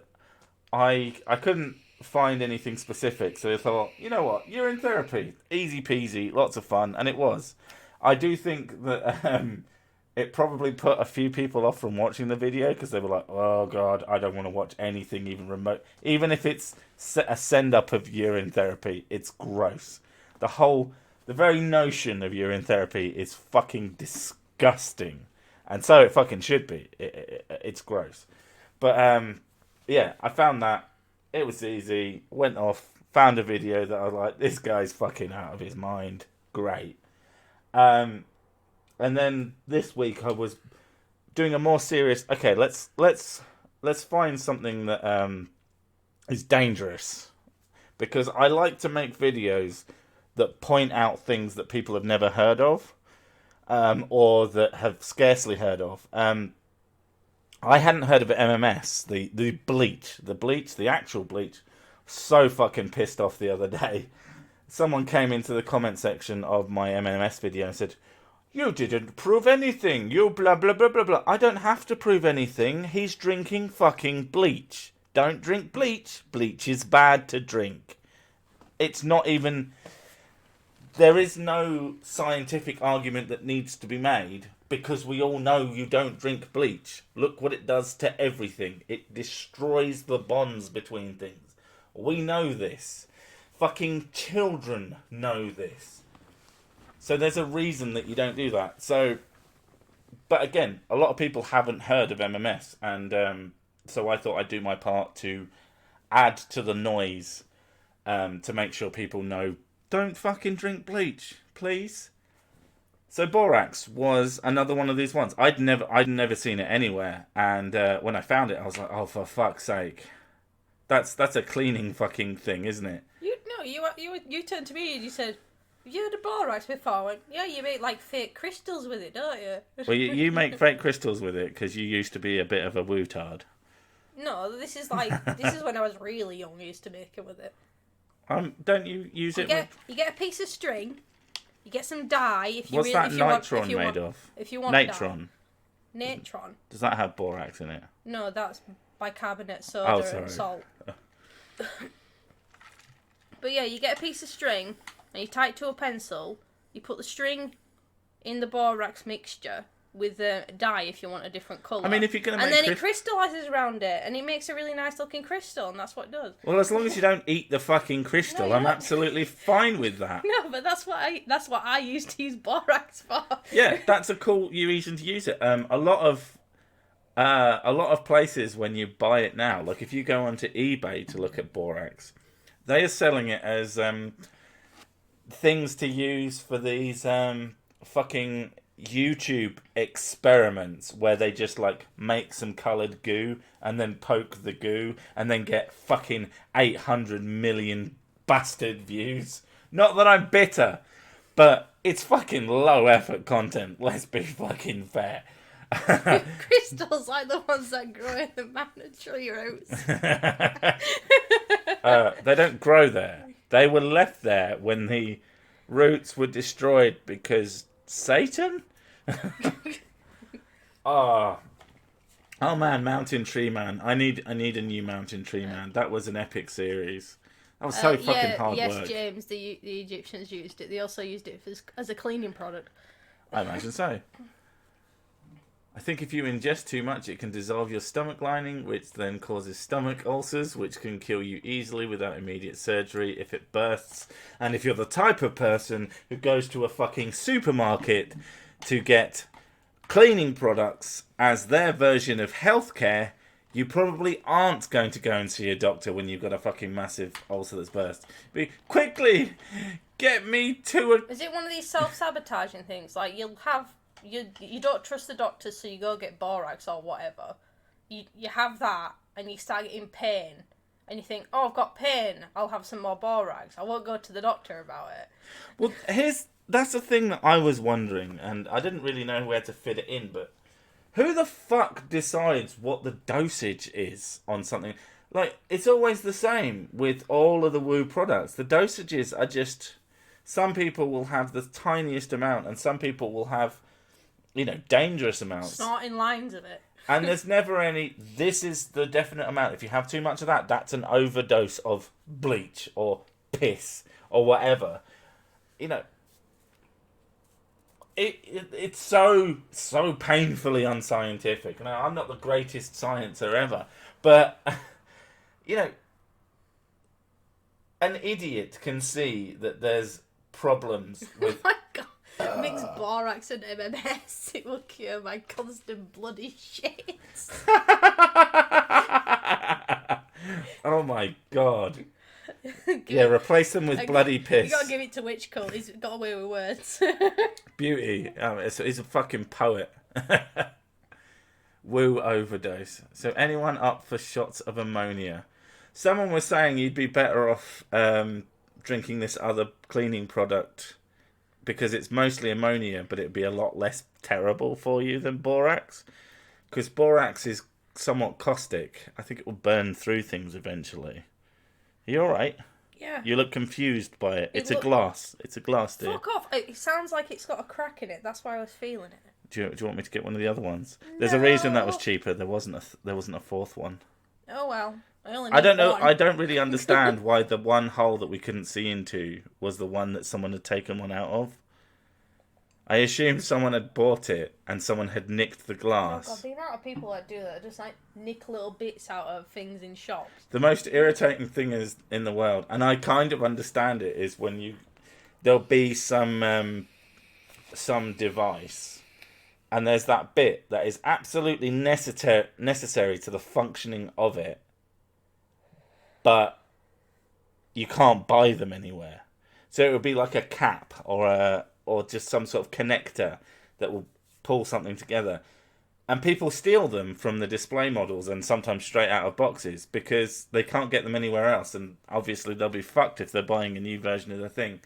Speaker 1: I couldn't find anything specific. So I thought, you know what? Urine therapy. Easy peasy. Lots of fun. And it was. I do think that it probably put a few people off from watching the video because they were like, oh God, I don't want to watch anything even remote. Even if it's a send-up of urine therapy, it's gross. The very notion of urine therapy is fucking disgusting. And so it fucking should be. It's gross. But, yeah, I found that. It was easy. Went off. Found a video that I was like, this guy's fucking out of his mind. Great. And then this week I was doing a more serious... Okay, let's find something that is dangerous, because I like to make videos that point out things that people have never heard of, or that have scarcely heard of. I hadn't heard of MMS, the bleach, the actual bleach. So fucking pissed off the other day. Someone came into the comment section of my MMS video and said, "You didn't prove anything. You blah blah blah blah blah." I don't have to prove anything. He's drinking fucking bleach. Don't drink bleach. Bleach is bad to drink. It's not even... There is no scientific argument that needs to be made, because we all know you don't drink bleach. Look what it does to everything. It destroys the bonds between things. We know this. Fucking children know this. So there's a reason that you don't do that. So, but again, a lot of people haven't heard of MMS, and so I thought I'd do my part to add to the noise, to make sure people know, don't fucking drink bleach, please. So borax was another one of these ones. I'd never seen it anywhere, and when I found it, I was like, oh, for fuck's sake, that's a cleaning fucking thing, isn't it?
Speaker 2: You turned to me and you said, "Have you heard of borax before?" I went, "Yeah, you make like fake crystals with it, don't you?"
Speaker 1: Well, you make fake crystals with it because you used to be a bit of a woo-tard.
Speaker 2: No, this is when I was really young. I used to make it with it.
Speaker 1: Don't you use it?
Speaker 2: You get a piece of string. You get some dye. If you
Speaker 1: What's that nitron made of?
Speaker 2: If you want
Speaker 1: natron.
Speaker 2: Dye. Natron.
Speaker 1: Does that have borax in it?
Speaker 2: No, that's bicarbonate soda and salt. But yeah, you get a piece of string and you tie it to a pencil. You put the string in the borax mixture with dye if you want a different colour.
Speaker 1: I mean, if you're going to make...
Speaker 2: And then it crystallises around it, and it makes a really nice looking crystal, and that's what it does.
Speaker 1: Well, as long as you don't eat the fucking crystal, no, I'm absolutely fine with that.
Speaker 2: No, but that's what I used to use borax for.
Speaker 1: Yeah, that's a cool reason to use it. A lot of places, when you buy it now, like if you go onto eBay to look at borax, they are selling it as things to use for these fucking YouTube experiments where they just like make some coloured goo and then poke the goo and then get fucking 800 million bastard views. Not that I'm bitter, but it's fucking low effort content, let's be fucking fair.
Speaker 2: Crystals like the ones that grow in the mountain tree roots.
Speaker 1: They don't grow there. They were left there when the roots were destroyed because Satan? Oh man, Mountain Tree Man. I need a new Mountain Tree Man. That was an epic series. That was so fucking hard work.
Speaker 2: Yes, James, the Egyptians used it. They also used it as a cleaning product.
Speaker 1: I imagine so. I think if you ingest too much, it can dissolve your stomach lining, which then causes stomach ulcers, which can kill you easily without immediate surgery if it bursts. And if you're the type of person who goes to a fucking supermarket to get cleaning products as their version of healthcare, you probably aren't going to go and see a doctor when you've got a fucking massive ulcer that's burst. Quickly, get me to a...
Speaker 2: Is it one of these self-sabotaging things? Like, you'll have... You don't trust the doctor, so you go get borax or whatever. You have that, and you start getting pain, and you think, oh, I've got pain, I'll have some more borax. I won't go to the doctor about it.
Speaker 1: Well, that's the thing that I was wondering, and I didn't really know where to fit it in, but who the fuck decides what the dosage is on something? Like, it's always the same with all of the Woo products. The dosages are just... Some people will have the tiniest amount, and some people will have... dangerous amounts.
Speaker 2: Snorting lines of it.
Speaker 1: And there's never any, this is the definite amount. If you have too much of that, that's an overdose of bleach or piss or whatever. It's so painfully unscientific. Now, I'm not the greatest sciencer ever, but, an idiot can see that there's problems with...
Speaker 2: Oh my God. Mix borax and MMS. It will cure my constant bloody shits.
Speaker 1: Oh my God. Yeah, replace them with bloody piss.
Speaker 2: You gotta give it to Witch Cult. He's got away with words.
Speaker 1: Beauty. He's a fucking poet. Woo overdose. So anyone up for shots of ammonia? Someone was saying you'd be better off drinking this other cleaning product because it's mostly ammonia, but it'd be a lot less terrible for you than borax. Because borax is somewhat caustic. I think it will burn through things eventually. Are you alright?
Speaker 2: Yeah.
Speaker 1: You look confused by it. It's a glass. It's a glass, dear.
Speaker 2: Fuck off. It sounds like it's got a crack in it. That's why I was feeling it.
Speaker 1: Do you want me to get one of the other ones? There's a reason that was cheaper. There wasn't a fourth one.
Speaker 2: Oh well.
Speaker 1: I don't know. I don't really understand why the one hole that we couldn't see into was the one that someone had taken one out of. I assumed someone had bought it and someone had nicked the glass.
Speaker 2: Oh God, the amount of people that do that just like nick little bits out of things in shops.
Speaker 1: The most irritating thing is in the world, and I kind of understand it, is when there'll be some device, and there's that bit that is absolutely necessary to the functioning of it, but you can't buy them anywhere. So it would be like a cap or just some sort of connector that will pull something together. And people steal them from the display models and sometimes straight out of boxes because they can't get them anywhere else. And obviously they'll be fucked if they're buying a new version of the thing.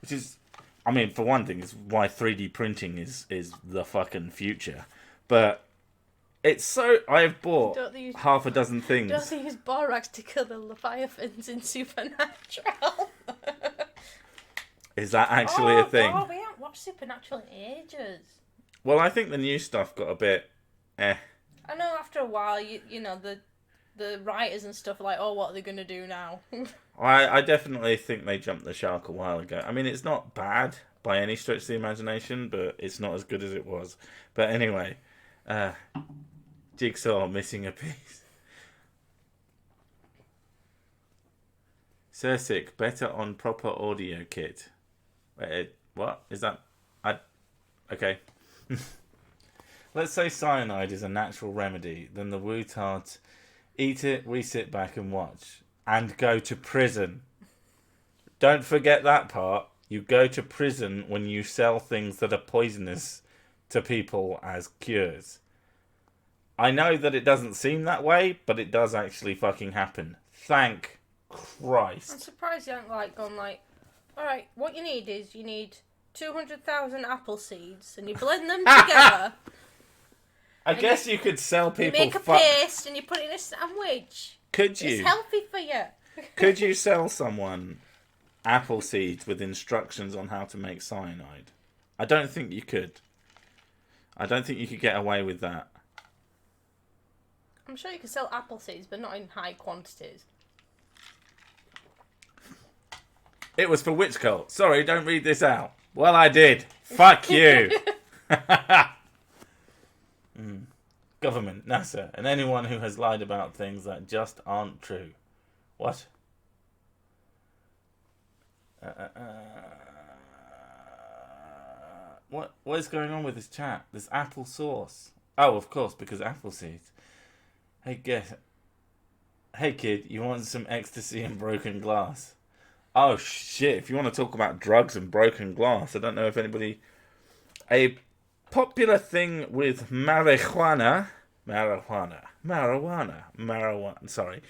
Speaker 1: Which is, I mean, for one thing, is why 3D printing is the fucking future. But it's so... I have bought half a dozen things.
Speaker 2: Don't they use borax to kill the Leviathans in Supernatural?
Speaker 1: Is that actually a thing?
Speaker 2: Oh, we haven't watched Supernatural in ages.
Speaker 1: Well, I think the new stuff got a bit
Speaker 2: I know after a while, you know, the writers and stuff are like, oh, what are they going to do now?
Speaker 1: I definitely think they jumped the shark a while ago. I mean, it's not bad by any stretch of the imagination, but it's not as good as it was. But anyway, Jigsaw missing a piece. Sursic, better on proper audio kit. Wait, what? Is that... Okay. Let's say cyanide is a natural remedy, then the Wu-Tarts eat it, we sit back and watch. And go to prison. Don't forget that part. You go to prison when you sell things that are poisonous to people as cures. I know that it doesn't seem that way, but it does actually fucking happen. Thank Christ.
Speaker 2: I'm surprised you haven't gone alright, what you need 200,000 apple seeds and you blend them together.
Speaker 1: I guess you could sell people...
Speaker 2: You make a paste and you put it in a sandwich.
Speaker 1: Could you?
Speaker 2: It's healthy for you.
Speaker 1: Could you sell someone apple seeds with instructions on how to make cyanide? I don't think you could. I don't think you could get away with that.
Speaker 2: I'm sure you could sell apple seeds, but not in high quantities.
Speaker 1: It was for Witch Cult. Sorry, don't read this out. Well, I did. Fuck you. Government, NASA, and anyone who has lied about things that just aren't true. What? What is going on with this chat? There's apple sauce. Oh, of course, because apple seeds. Hey, kid, you want some ecstasy and broken glass? Oh, shit, if you want to talk about drugs and broken glass, I don't know if anybody... A popular thing with marijuana, sorry,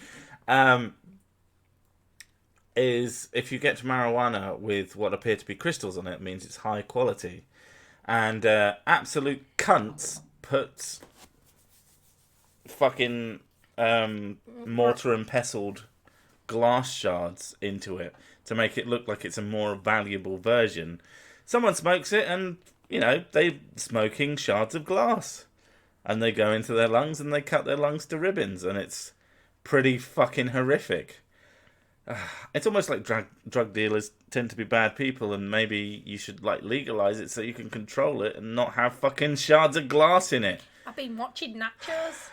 Speaker 1: is if you get marijuana with what appear to be crystals on it, it means it's high quality. And absolute cunts puts fucking mortar and pestled glass shards into it to make it look like it's a more valuable version. Someone smokes it and, you know, they're smoking shards of glass. And they go into their lungs and they cut their lungs to ribbons. And it's pretty fucking horrific. It's almost like drug dealers tend to be bad people, and maybe you should legalize it so you can control it and not have fucking shards of glass in it.
Speaker 2: I've been watching Nachos.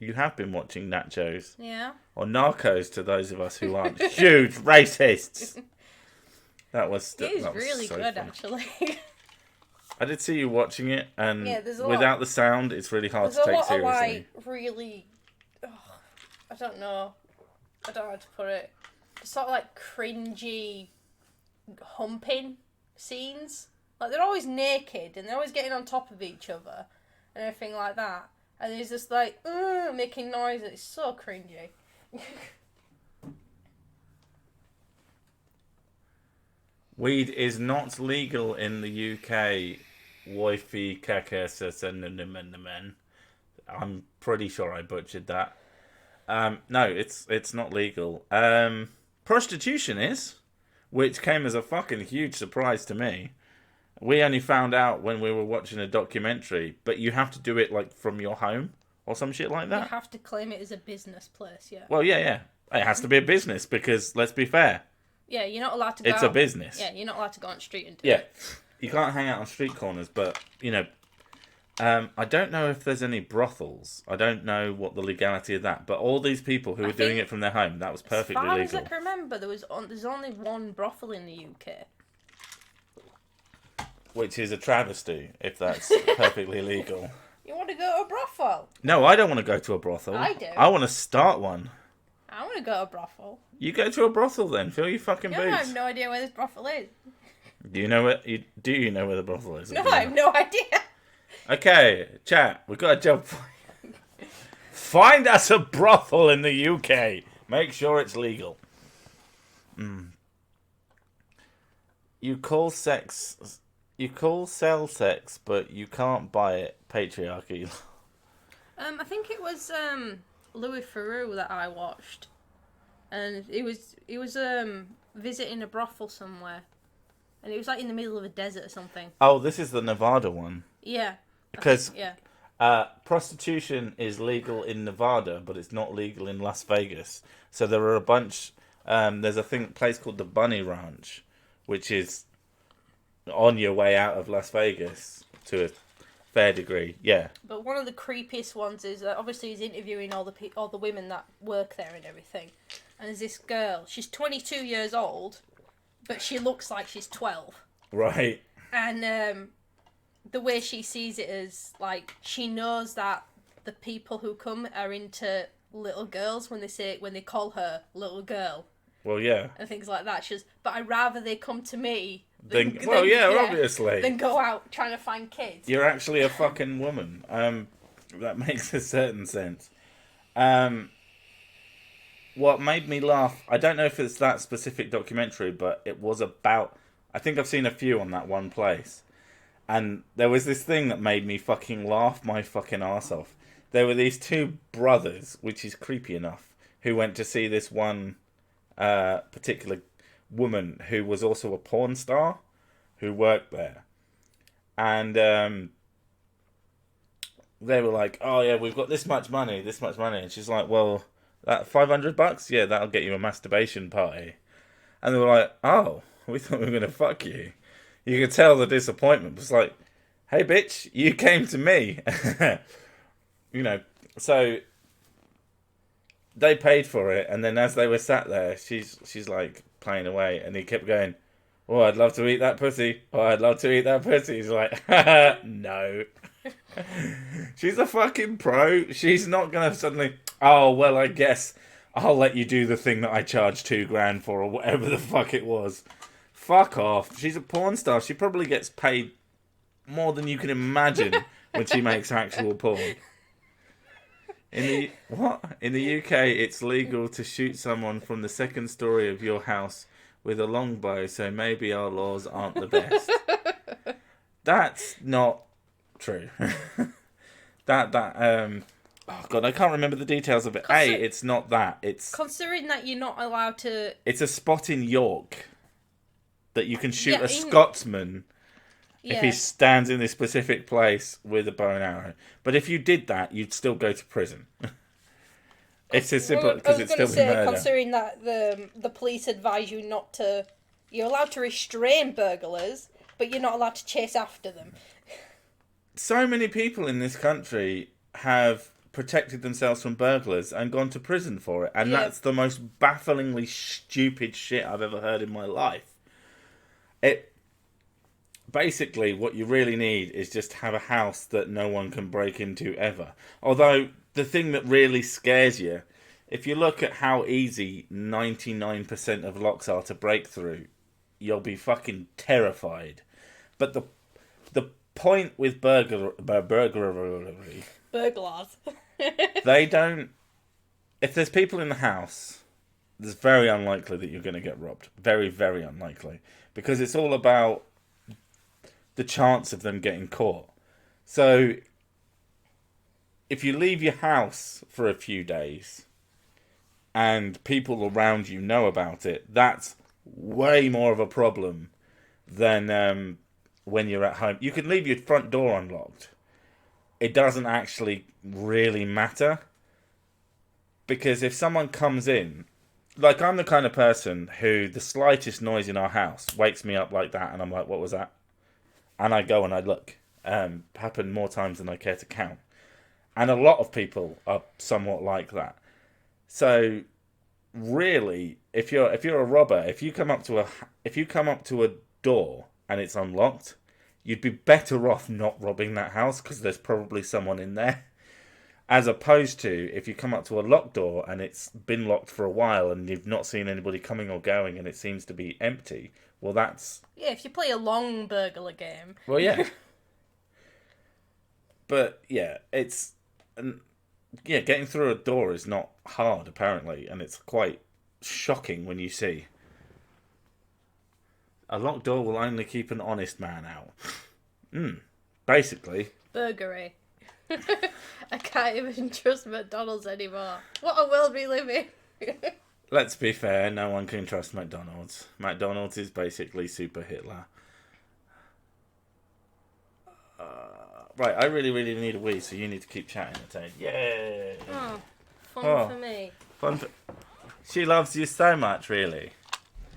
Speaker 1: You have been watching Nachos.
Speaker 2: Yeah.
Speaker 1: Or Narcos to those of us who aren't huge racists. That was
Speaker 2: really
Speaker 1: so
Speaker 2: good,
Speaker 1: fun.
Speaker 2: actually.
Speaker 1: I did see you watching it, and
Speaker 2: without
Speaker 1: the sound, it's really hard to take seriously.
Speaker 2: There's a lot of really, I don't know how to put it. Sort of cringy humping scenes. They're always naked and they're always getting on top of each other and everything like that. And there's just making noises. It's so cringy.
Speaker 1: Weed is not legal in the UK. Wifey men. I'm pretty sure I butchered that. No, it's not legal. Prostitution is, which came as a fucking huge surprise to me. We only found out when we were watching a documentary, but you have to do it like from your home or some shit like
Speaker 2: You
Speaker 1: that.
Speaker 2: have to claim it as a business place, yeah.
Speaker 1: Well, yeah. It has to be a business because let's be fair,
Speaker 2: Yeah, you're not allowed to go
Speaker 1: it's
Speaker 2: out.
Speaker 1: a business.
Speaker 2: Yeah, you're not allowed to go on the street and do
Speaker 1: Yeah,
Speaker 2: it.
Speaker 1: you can't hang out on street corners, but I don't know if there's any brothels. I don't know what the legality of that. But all these people who were doing it from their home, that was perfectly
Speaker 2: As far
Speaker 1: legal.
Speaker 2: as I can remember, there's only one brothel in the UK.
Speaker 1: Which is a travesty, if that's perfectly legal.
Speaker 2: You want to go to a brothel?
Speaker 1: No, I don't want to go to a brothel.
Speaker 2: I do.
Speaker 1: I want to start one.
Speaker 2: I want to go to a brothel.
Speaker 1: You go to a brothel then. Fill your fucking
Speaker 2: No,
Speaker 1: boots.
Speaker 2: I have no idea where this brothel is.
Speaker 1: Do you know where the brothel is?
Speaker 2: No, I have no idea.
Speaker 1: Okay, chat. We've got a job for you. Find us a brothel in the UK. Make sure it's legal. You call sell sex, but you can't buy it. Patriarchy.
Speaker 2: I think it was Louis Theroux that I watched, and he was visiting a brothel somewhere, and it was like in the middle of a desert or something.
Speaker 1: Oh, this is the Nevada one.
Speaker 2: Yeah.
Speaker 1: Because
Speaker 2: Yeah.
Speaker 1: prostitution is legal in Nevada, but it's not legal in Las Vegas. So there are a bunch. There's a place called the Bunny Ranch, which is on your way out of Las Vegas to a fair degree. Yeah.
Speaker 2: But one of the creepiest ones is that obviously he's interviewing all the women that work there and everything. And there's this girl. She's 22 years old, but she looks like she's 12.
Speaker 1: Right.
Speaker 2: And the way she sees it is like she knows that the people who come are into little girls when they call her little girl
Speaker 1: Well, yeah.
Speaker 2: and things like that. She says, but I'd rather they come to me
Speaker 1: obviously.
Speaker 2: than go out trying to find kids.
Speaker 1: You're actually a fucking woman. That makes a certain sense. What made me laugh, I don't know if it's that specific documentary, but it was about, I think I've seen a few on that one place. And there was this thing that made me fucking laugh my fucking arse off. There were these two brothers, which is creepy enough, who went to see this one particular woman who was also a porn star who worked there. And they were like, oh yeah, we've got this much money. And she's like, well, that $500? Yeah, that'll get you a masturbation party. And they were like, oh, we thought we were going to fuck you. You could tell the disappointment. It was like, hey bitch, you came to me. So they paid for it, and then as they were sat there, she's like playing away, and he kept going, oh, I'd love to eat that pussy. Oh, I'd love to eat that pussy. He's like, no. She's a fucking pro. She's not going to suddenly, oh, well, I guess I'll let you do the thing that I charged $2,000 for, or whatever the fuck it was. Fuck off. She's a porn star. She probably gets paid more than you can imagine when she makes actual porn. In the UK, it's legal to shoot someone from the second story of your house with a longbow, so maybe our laws aren't the best. That's not true. Oh god, I can't remember the details of it. It's not that. It's
Speaker 2: considering that you're not allowed to.
Speaker 1: It's a spot in York that you can shoot a Scotsman if he stands in this specific place with a bow and arrow. But if you did that, you'd still go to prison. It's as simple because it's still murder.
Speaker 2: Considering that the police advise you not to, you're allowed to restrain burglars, but you're not allowed to chase after them.
Speaker 1: So many people in this country have protected themselves from burglars and gone to prison for it, and that's the most bafflingly stupid shit I've ever heard in my life. Basically, what you really need is just to have a house that no one can break into ever. Although, the thing that really scares you, if you look at how easy 99% of locks are to break through, you'll be fucking terrified. But the point with burglary...
Speaker 2: Burglars.
Speaker 1: They don't... If there's people in the house, it's very unlikely that you're going to get robbed. Very, very unlikely. Because it's all about the chance of them getting caught. So, if you leave your house for a few days and people around you know about it, that's way more of a problem than when you're at home. You can leave your front door unlocked. It doesn't actually really matter. Because if someone comes in, like I'm the kind of person who the slightest noise in our house wakes me up like that, and I'm like, what was that? And I go and I look. Happened more times than I care to count. And a lot of people are somewhat like that. So really, if you're a robber, if you come up to a door and it's unlocked, you'd be better off not robbing that house because there's probably someone in there. As opposed to if you come up to a locked door and it's been locked for a while and you've not seen anybody coming or going and it seems to be empty, well, that's...
Speaker 2: Yeah, if you play a long burglar game.
Speaker 1: Well, yeah. But, yeah, getting through a door is not hard, apparently, and it's quite shocking when you see. A locked door will only keep an honest man out. Basically.
Speaker 2: Burglary. I can't even trust McDonald's anymore. What a world we live in.
Speaker 1: Let's be fair, no one can trust McDonald's. McDonald's is basically Super Hitler. Right, I really, really need a wee, so you need to keep chatting, Attain. Yay!
Speaker 2: Oh, fun for me.
Speaker 1: She loves you so much, really.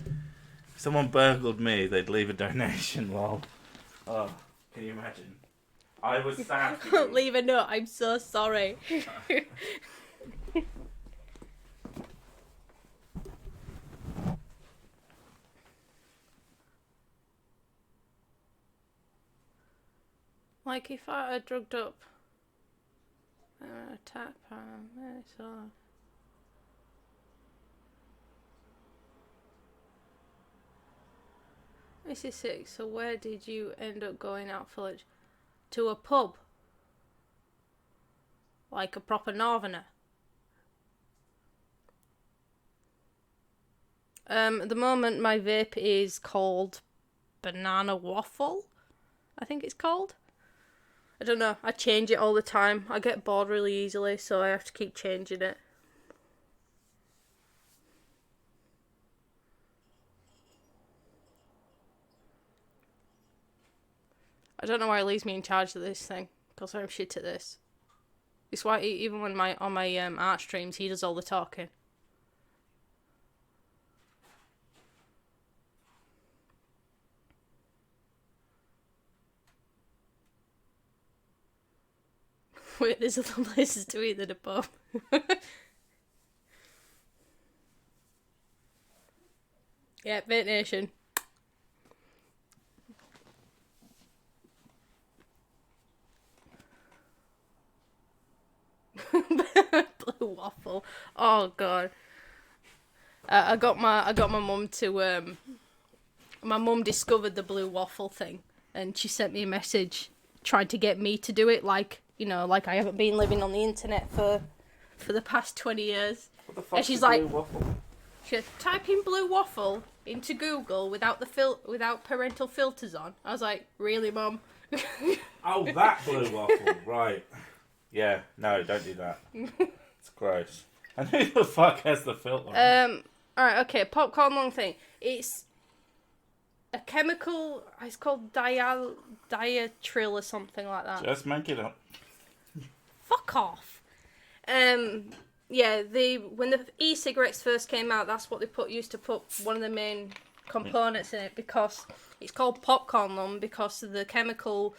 Speaker 1: If someone burgled me, they'd leave a donation, lol. Oh, can you imagine? I was sad.
Speaker 2: Leave a note, I'm so sorry. Like if I had drugged up attack so 6. So where did you end up going out for lunch? To a pub? Like a proper northerner? At the moment my vape is called Banana Waffle, I think it's called. I don't know, I change it all the time. I get bored really easily, so I have to keep changing it. I don't know why he leaves me in charge of this thing, because I'm shit at this. It's why even when on my art streams, he does all the talking. Wait, there's other places to eat than a pub. Yeah, Vape Nation. Blue waffle. Oh god. I got my mum to my mum discovered the blue waffle thing, and she sent me a message trying to get me to do it, like, you know, like I haven't been living on the internet for the past 20 years.
Speaker 1: What the fuck
Speaker 2: and she's
Speaker 1: is
Speaker 2: like,
Speaker 1: blue waffle?
Speaker 2: she goes, type in blue waffle into Google without without parental filters on. I was like, really, Mum?
Speaker 1: Oh, that blue waffle, right. Yeah, no, don't do that. It's gross. And who the fuck has the filter on?
Speaker 2: Alright, okay, popcorn long thing. It's a chemical, it's called diatril or something like that.
Speaker 1: Just make it up.
Speaker 2: Fuck off. Yeah, when the e-cigarettes first came out, that's what they used to put one of the main components in it, because it's called popcorn lung, because the chemical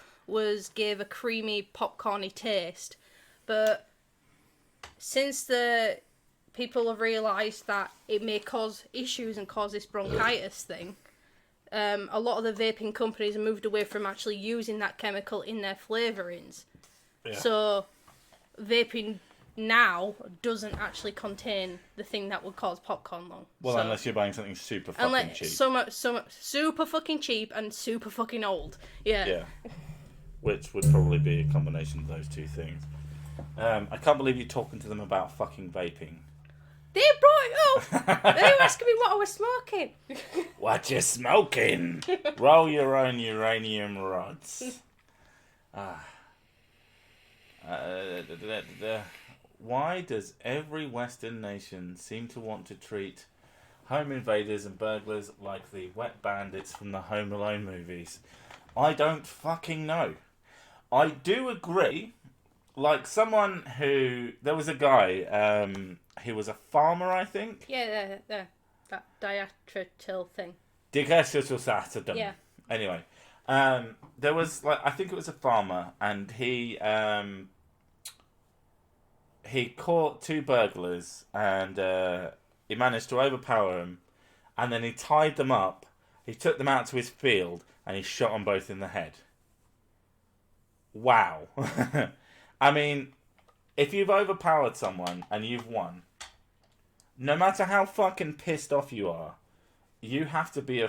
Speaker 2: gave a creamy popcorny taste. But since the people have realised that it may cause issues and cause this bronchitis thing, a lot of the vaping companies have moved away from actually using that chemical in their flavourings. Yeah. So vaping now doesn't actually contain the thing that would cause popcorn lung.
Speaker 1: Well, unless you're buying something super fucking cheap.
Speaker 2: So much super fucking cheap and super fucking old. Yeah.
Speaker 1: Yeah. Which would probably be a combination of those two things. I can't believe you're talking to them about fucking vaping.
Speaker 2: They brought it up. were asking me what I was smoking.
Speaker 1: What you smoking? Roll your own uranium rods. Why does every Western nation seem to want to treat home invaders and burglars like the wet bandits from the Home Alone movies? I don't fucking know. I do agree. Like someone who... There was a guy, he was a farmer, I think.
Speaker 2: Yeah, that diatrityl thing.
Speaker 1: Digastrosatodon.
Speaker 2: Yeah.
Speaker 1: Anyway, there was I think it was a farmer, and he caught two burglars, and he managed to overpower them, and then he tied them up. He took them out to his field, and he shot them both in the head. Wow. I mean, if you've overpowered someone and you've won, no matter how fucking pissed off you are, you have to be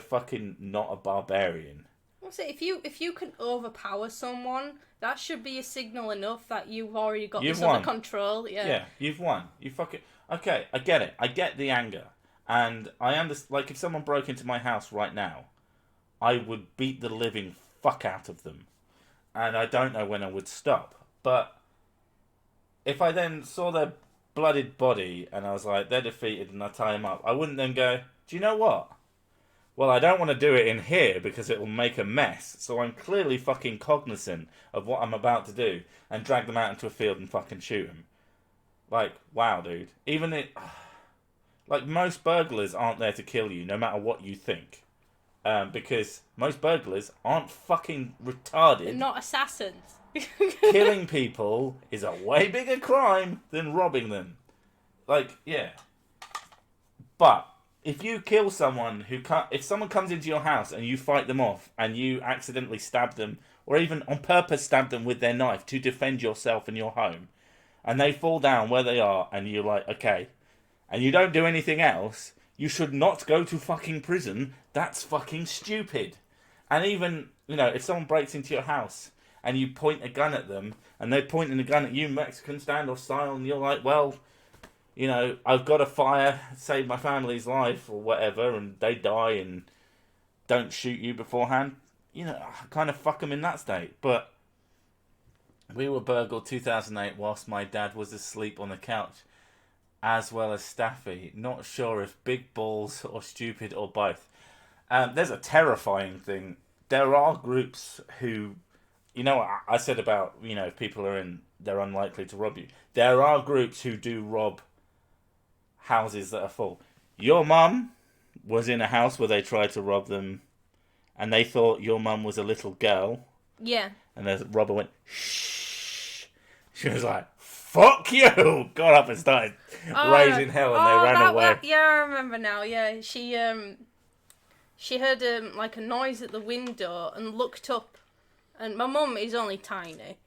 Speaker 1: not a barbarian.
Speaker 2: What's it? If you can overpower someone, that should be a signal enough that you've already got this under control. Yeah.
Speaker 1: Yeah, you've won. You fucking... Okay, I get it. I get the anger. And I understand... Like, if someone broke into my house right now, I would beat the living fuck out of them. And I don't know when I would stop. But if I then saw their blooded body and I was like, they're defeated, and I tie them up, I wouldn't then go, do you know what? Well, I don't want to do it in here because it will make a mess. So I'm clearly fucking cognizant of what I'm about to do and drag them out into a field and fucking shoot them. Like, wow, dude. Like, most burglars aren't there to kill you, no matter what you think. Because most burglars aren't fucking retarded.
Speaker 2: They're not assassins.
Speaker 1: Killing people is a way bigger crime than robbing them. Like, yeah. But if you kill someone if someone comes into your house and you fight them off and you accidentally stab them, or even on purpose stab them with their knife to defend yourself and your home, and they fall down where they are, and you're like, okay, and you don't do anything else, you should not go to fucking prison. That's fucking stupid. And even, if someone breaks into your house and you point a gun at them, and they're pointing a gun at you, Mexican standoff style, and you're like, well, I've got a fire, save my family's life, or whatever, and they die and don't shoot you beforehand, kind of fuck them in that state. But we were burgled 2008 whilst my dad was asleep on the couch, as well as Staffy. Not sure if big balls or stupid or both. There's a terrifying thing. There are groups who, I said about, if people are they're unlikely to rob you. There are groups who do rob houses that are full. Your mum was in a house where they tried to rob them, and they thought your mum was a little girl.
Speaker 2: Yeah.
Speaker 1: And the robber went, shh. She was like, fuck you! Got up and started raising hell, and they ran away.
Speaker 2: Yeah, I remember now. Yeah, she heard like a noise at the window and looked up, and my mum is only tiny.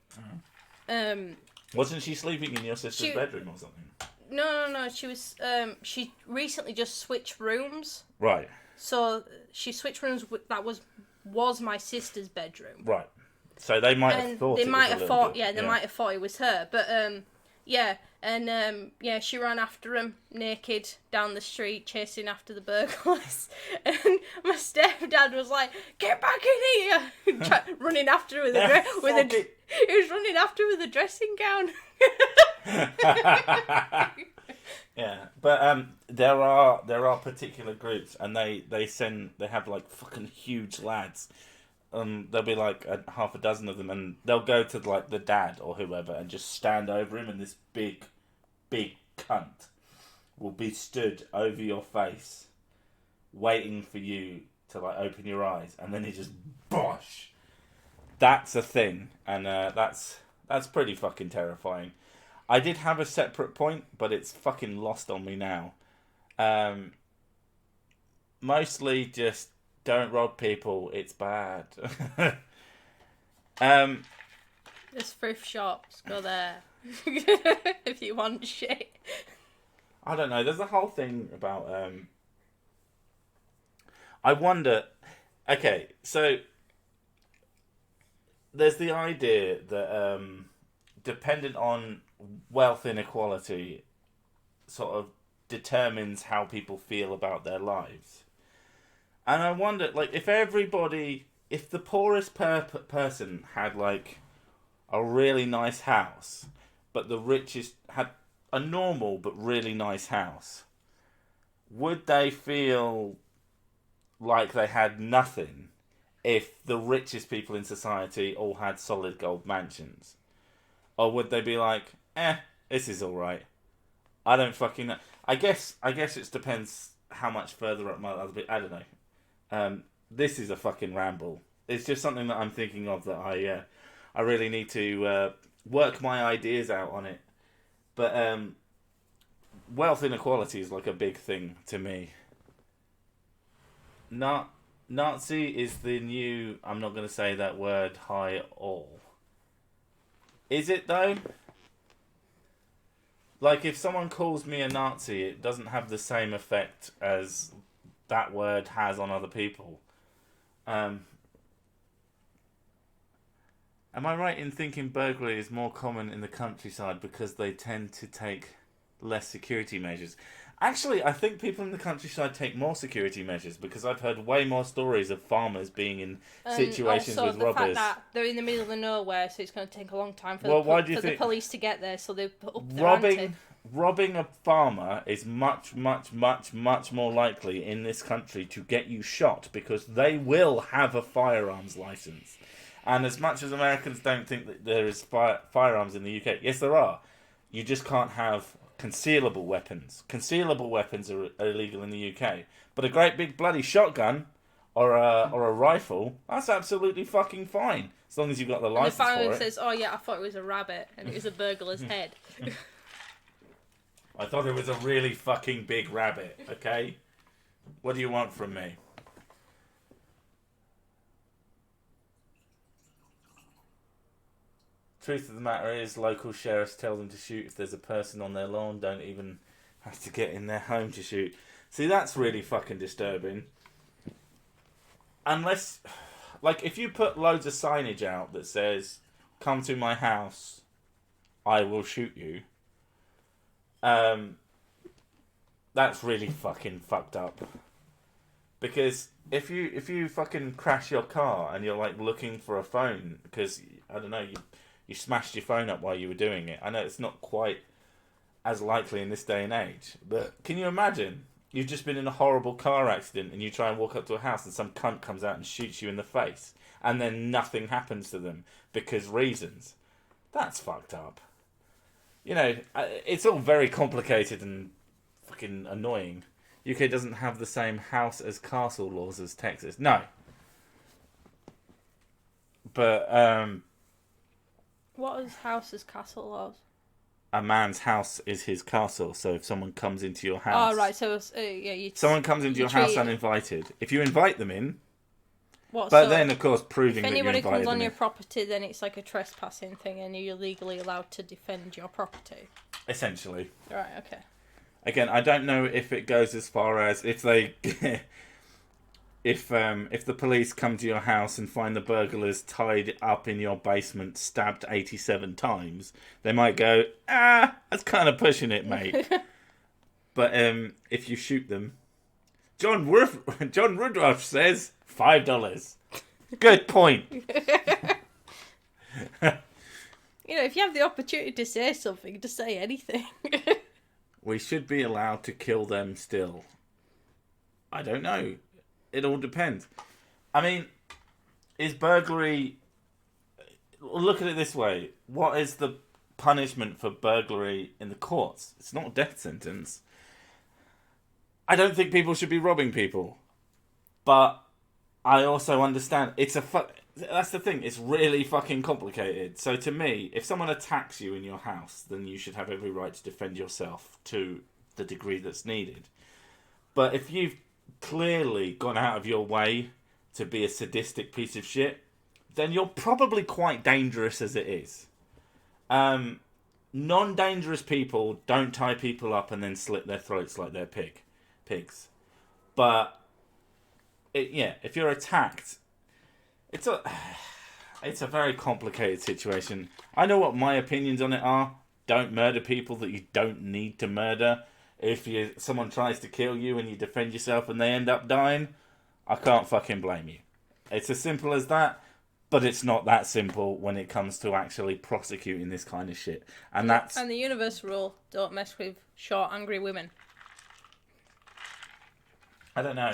Speaker 1: Wasn't she sleeping in your sister's bedroom or something?
Speaker 2: No. She was. She recently just switched rooms.
Speaker 1: Right.
Speaker 2: So she switched rooms. That was my sister's bedroom.
Speaker 1: Right. So they might have thought. They might have thought.
Speaker 2: Yeah, they might have thought it was her. But yeah, and she ran after him naked down the street, chasing after the burglars. And my stepdad was like, "Get back in here!" running after her with he was running after her with a dressing gown.
Speaker 1: Yeah, but there are particular groups, and they have like fucking huge lads. There'll be like half a dozen of them, and they'll go to like the dad or whoever and just stand over him, and this big cunt will be stood over your face, waiting for you to like open your eyes, and then he just bosh. That's a thing, and that's pretty fucking terrifying. I did have a separate point, but it's fucking lost on me now. Mostly just don't rob people. It's bad.
Speaker 2: There's thrift shops. Go there if you want shit.
Speaker 1: I don't know. There's a whole thing about. I wonder. Okay, so there's the idea that dependent on wealth inequality, sort of determines how people feel about their lives. And I wonder, like, if the poorest person had, like, a really nice house, but the richest had a normal but really nice house, would they feel like they had nothing if the richest people in society all had solid gold mansions? Or would they be like, this is alright. I don't fucking know. I guess it depends how much further up my other bit. I don't know. This is a fucking ramble. It's just something that I'm thinking of that I really need to work my ideas out on it. But wealth inequality is like a big thing to me. Nazi is the new, I'm not going to say that word, high all. Is it though? Like, if someone calls me a Nazi, it doesn't have the same effect as that word has on other people. Am I right in thinking burglary is more common in the countryside because they tend to take less security measures? Actually, I think people in the countryside take more security measures because I've heard way more stories of farmers being in situations
Speaker 2: also
Speaker 1: with
Speaker 2: the
Speaker 1: robbers.
Speaker 2: fact that they're in the middle of nowhere, so it's going to take a long time for, the police to get there, so they up their ante.
Speaker 1: Robbing a farmer is much, much, much, much more likely in this country to get you shot because they will have a firearms license. And as much as Americans don't think that there is firearms in the UK, yes, there are. You just can't have concealable weapons. Concealable weapons are illegal in the UK. But a great big bloody shotgun or a rifle, that's absolutely fucking fine. As long as you've got the license for it.
Speaker 2: And the fireman says, oh yeah, I thought it was a rabbit, and it was a burglar's head.
Speaker 1: I thought it was a really fucking big rabbit, okay? What do you want from me? Truth of the matter is, local sheriffs tell them to shoot if there's a person on their lawn, don't even have to get in their home to shoot. See, that's really fucking disturbing. Unless, like, if you put loads of signage out that says, come to my house, I will shoot you, that's really fucking fucked up. Because if you fucking crash your car and you're, like, looking for a phone because, I don't know, you smashed your phone up while you were doing it. I know it's not quite as likely in this day and age, but can you imagine? You've just been in a horrible car accident and you try and walk up to a house and some cunt comes out and shoots you in the face and then nothing happens to them because reasons. That's fucked up. You know, it's all very complicated and fucking annoying. UK doesn't have the same house as castle laws as Texas. No. But,
Speaker 2: What is house as castle laws?
Speaker 1: a man's house is his castle, so if someone comes into your house...
Speaker 2: Oh, right, so, yeah,
Speaker 1: someone comes into your house uninvited. If you invite them in...
Speaker 2: What,
Speaker 1: but
Speaker 2: so
Speaker 1: then, of course, proving that you invited them in...
Speaker 2: If anybody comes on your property, then it's like a trespassing thing and you're legally allowed to defend your property.
Speaker 1: Essentially.
Speaker 2: Right, okay.
Speaker 1: Again, I don't know if it goes as far as if they... If the police come to your house and find the burglars tied up in your basement, stabbed 87 times, they might go, that's kind of pushing it, mate. But if you shoot them, John Rudolph says $5. Good point.
Speaker 2: You know, if you have the opportunity to say something, to say anything.
Speaker 1: We should be allowed to kill them still. I don't know. It all depends. I mean, is burglary... Look at it this way. What is the punishment for burglary in the courts? It's not a death sentence. I don't think people should be robbing people. But I also understand that's the thing. It's really fucking complicated. So to me, if someone attacks you in your house, then you should have every right to defend yourself to the degree that's needed. But if you've clearly gone out of your way to be a sadistic piece of shit, then you're probably quite dangerous as it is. Non-dangerous people don't tie people up and then slit their throats like they're pigs. But if you're attacked, it's a very complicated situation. I know what my opinions on it are. Don't murder people that you don't need to murder. If someone tries to kill you and you defend yourself and they end up dying, I can't fucking blame you. It's as simple as that, but it's not that simple when it comes to actually prosecuting this kind of shit. And that's...
Speaker 2: And the universal rule, don't mess with short, angry women.
Speaker 1: I don't know.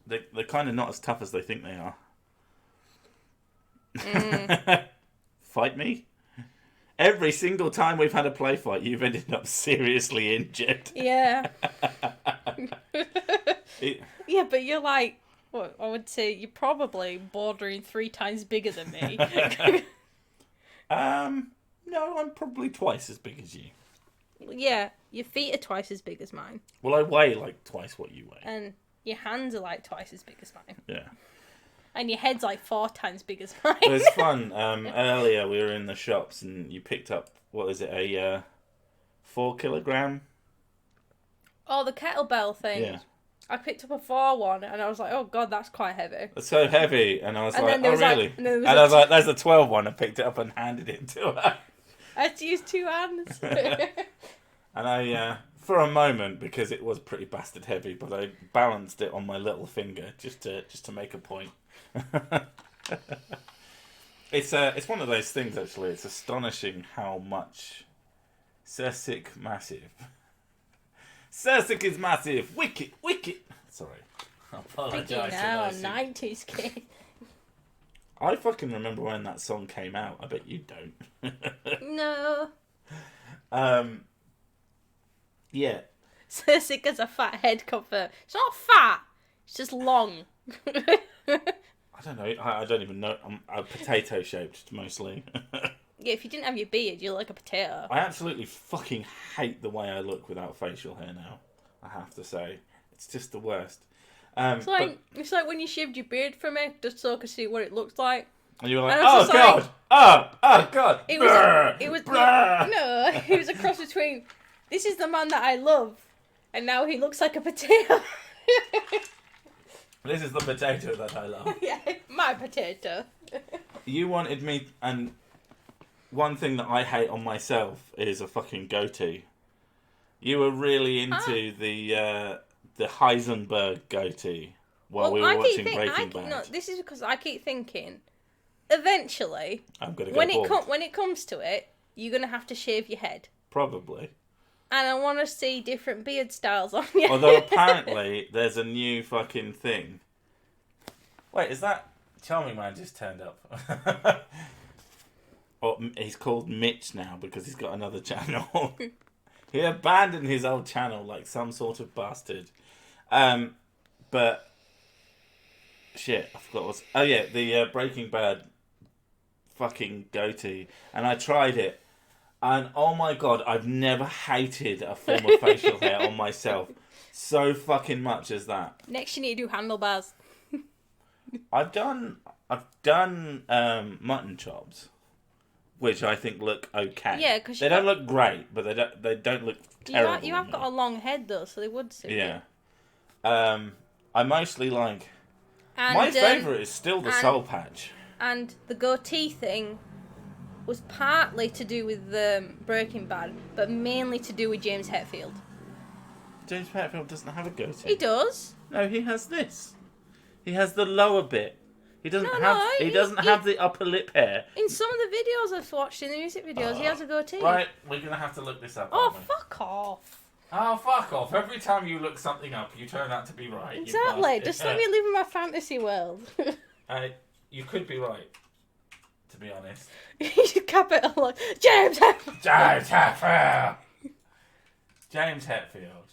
Speaker 1: They're kind of not as tough as they think they are. Fight me? Every single time we've had a play fight, you've ended up seriously injured.
Speaker 2: Yeah. Yeah, but you're like, what, I would say you're probably bordering 3 times bigger than me.
Speaker 1: No, I'm probably twice as big as you.
Speaker 2: Yeah, your feet are twice as big as mine.
Speaker 1: Well, I weigh like twice what you weigh.
Speaker 2: And your hands are like twice as big as mine.
Speaker 1: Yeah.
Speaker 2: And your head's like 4 times big as mine.
Speaker 1: It was fun. Earlier we were in the shops and you picked up, what is it, a 4 kilogram?
Speaker 2: Oh, the kettlebell thing.
Speaker 1: Yeah.
Speaker 2: I picked up a 4 one and I was like, oh god, that's quite heavy.
Speaker 1: It's so heavy. And I was like, oh really?
Speaker 2: And I
Speaker 1: was like, there's a 12 one. I picked it up and handed it to her.
Speaker 2: I had to use 2 hands.
Speaker 1: And I, for a moment, because it was pretty bastard heavy, but I balanced it on my little finger just to make a point. It's one of those things actually. It's astonishing how much Sirsik massive. Sirsik is massive. Wicked. Sorry, I apologise.
Speaker 2: Now, 90s kid.
Speaker 1: I fucking remember when that song came out. I bet you don't.
Speaker 2: No.
Speaker 1: Yeah.
Speaker 2: Cersei has a fat head cover. It's not fat. It's just long.
Speaker 1: I don't know. I don't even know. I'm potato shaped mostly.
Speaker 2: Yeah, if you didn't have your beard, you look like a potato.
Speaker 1: I absolutely fucking hate the way I look without facial hair now. I have to say, it's just the worst.
Speaker 2: It's like when you shaved your beard for me, just so I could see what it looks like.
Speaker 1: And you were like,
Speaker 2: And I
Speaker 1: oh
Speaker 2: was
Speaker 1: god,
Speaker 2: just
Speaker 1: oh god.
Speaker 2: It was
Speaker 1: Brr.
Speaker 2: no, it was a cross between this is the man that I love, and now he looks like a potato.
Speaker 1: This is the potato that I love.
Speaker 2: Yeah, my potato.
Speaker 1: You wanted me, and one thing that I hate on myself is a fucking goatee. You were really into the Heisenberg goatee while we were watching Breaking Bad.
Speaker 2: No, this is because I keep thinking, eventually,
Speaker 1: I'm gonna go
Speaker 2: when it comes to it, you're gonna have to shave your head,
Speaker 1: probably.
Speaker 2: and I want to see different beard styles on you.
Speaker 1: Although apparently there's a new fucking thing. Wait, is that Charming Man just turned up? Or he's called Mitch now because he's got another channel. He abandoned his old channel like some sort of bastard. But shit, I forgot what's. Oh yeah, the Breaking Bad fucking goatee, and I tried it, and oh my god, I've never hated a form of facial hair on myself so fucking much as that.
Speaker 2: Next, you need to do handlebars.
Speaker 1: I've done mutton chops, which I think look okay.
Speaker 2: Yeah, because
Speaker 1: they don't look great, but they don't look terrible.
Speaker 2: You have got a long head though, so they would suit you.
Speaker 1: Yeah. I mostly like.
Speaker 2: And,
Speaker 1: my favourite is still the soul patch.
Speaker 2: And the goatee thing was partly to do with Breaking Bad, but mainly to do with James Hetfield.
Speaker 1: James Hetfield doesn't have a goatee.
Speaker 2: He does.
Speaker 1: No, he has this. He has the lower bit. He doesn't He doesn't have the upper lip hair.
Speaker 2: In some of the videos I've watched, in the music videos, he has a goatee.
Speaker 1: Right, we're gonna have to look this up.
Speaker 2: Oh, fuck off!
Speaker 1: Oh, fuck off! Every time you look something up, you turn out to be right.
Speaker 2: Exactly. Just let me live in my fantasy world.
Speaker 1: You could be right, to be honest.
Speaker 2: You should capital James Hetfield.
Speaker 1: James Hetfield. James Hetfield.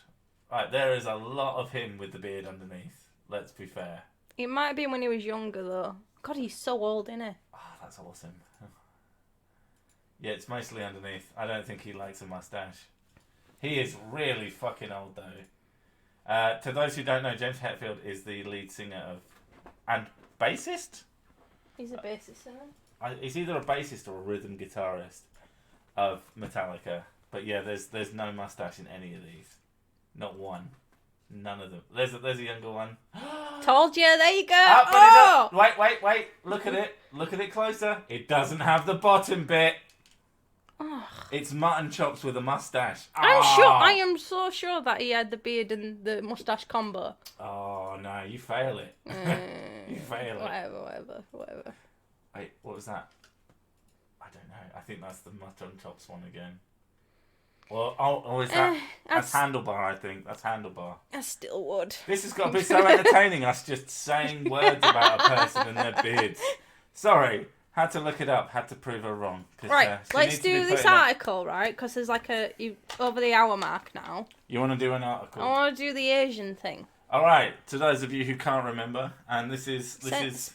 Speaker 1: Right, there is a lot of him with the beard underneath. Let's be fair.
Speaker 2: It might have been when he was younger, though. God, he's so old, isn't he?
Speaker 1: Oh, that's awesome. Yeah, it's mostly underneath. I don't think he likes a mustache. He is really fucking old, though. To those who don't know, James Hetfield is the lead singer of... and bassist?
Speaker 2: He's a bassist, isn't he?
Speaker 1: He's either a bassist or a rhythm guitarist of Metallica. But yeah, there's no mustache in any of these. Not one. None of them. There's a younger one.
Speaker 2: Told you, there you go.
Speaker 1: Oh, but wait. Look at it. Look at it closer. It doesn't have the bottom bit. It's mutton chops with a mustache.
Speaker 2: I am so sure that he had the beard and the mustache combo.
Speaker 1: Oh no, you fail it. You fail it.
Speaker 2: Whatever.
Speaker 1: Wait, what was that? I don't know. I think that's the mutton chops one again. Well, is that? That's handlebar. I think that's handlebar.
Speaker 2: I still would.
Speaker 1: This has got to be so entertaining. Us just saying words about a person and their beards. Sorry. Had to look it up. Had to prove her wrong.
Speaker 2: Right, let's do this article, right? Because there's like over the hour mark now.
Speaker 1: You want to do an article?
Speaker 2: I want to do the Asian thing.
Speaker 1: All right. To those of you who can't remember, and this is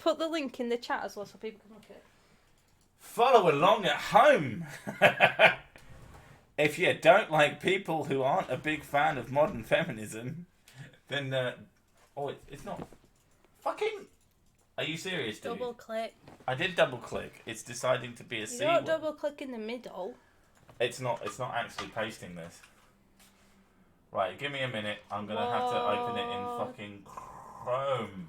Speaker 2: Put the link in the chat as well so people can look at it.
Speaker 1: Follow along at home. If you don't like people who aren't a big fan of modern feminism, then it's not fucking. Are you serious, dude?
Speaker 2: Double click.
Speaker 1: I did double click. It's deciding to be a C.
Speaker 2: You don't double click in the middle.
Speaker 1: It's not actually pasting this. Right, give me a minute. I'm gonna have to open it in fucking Chrome.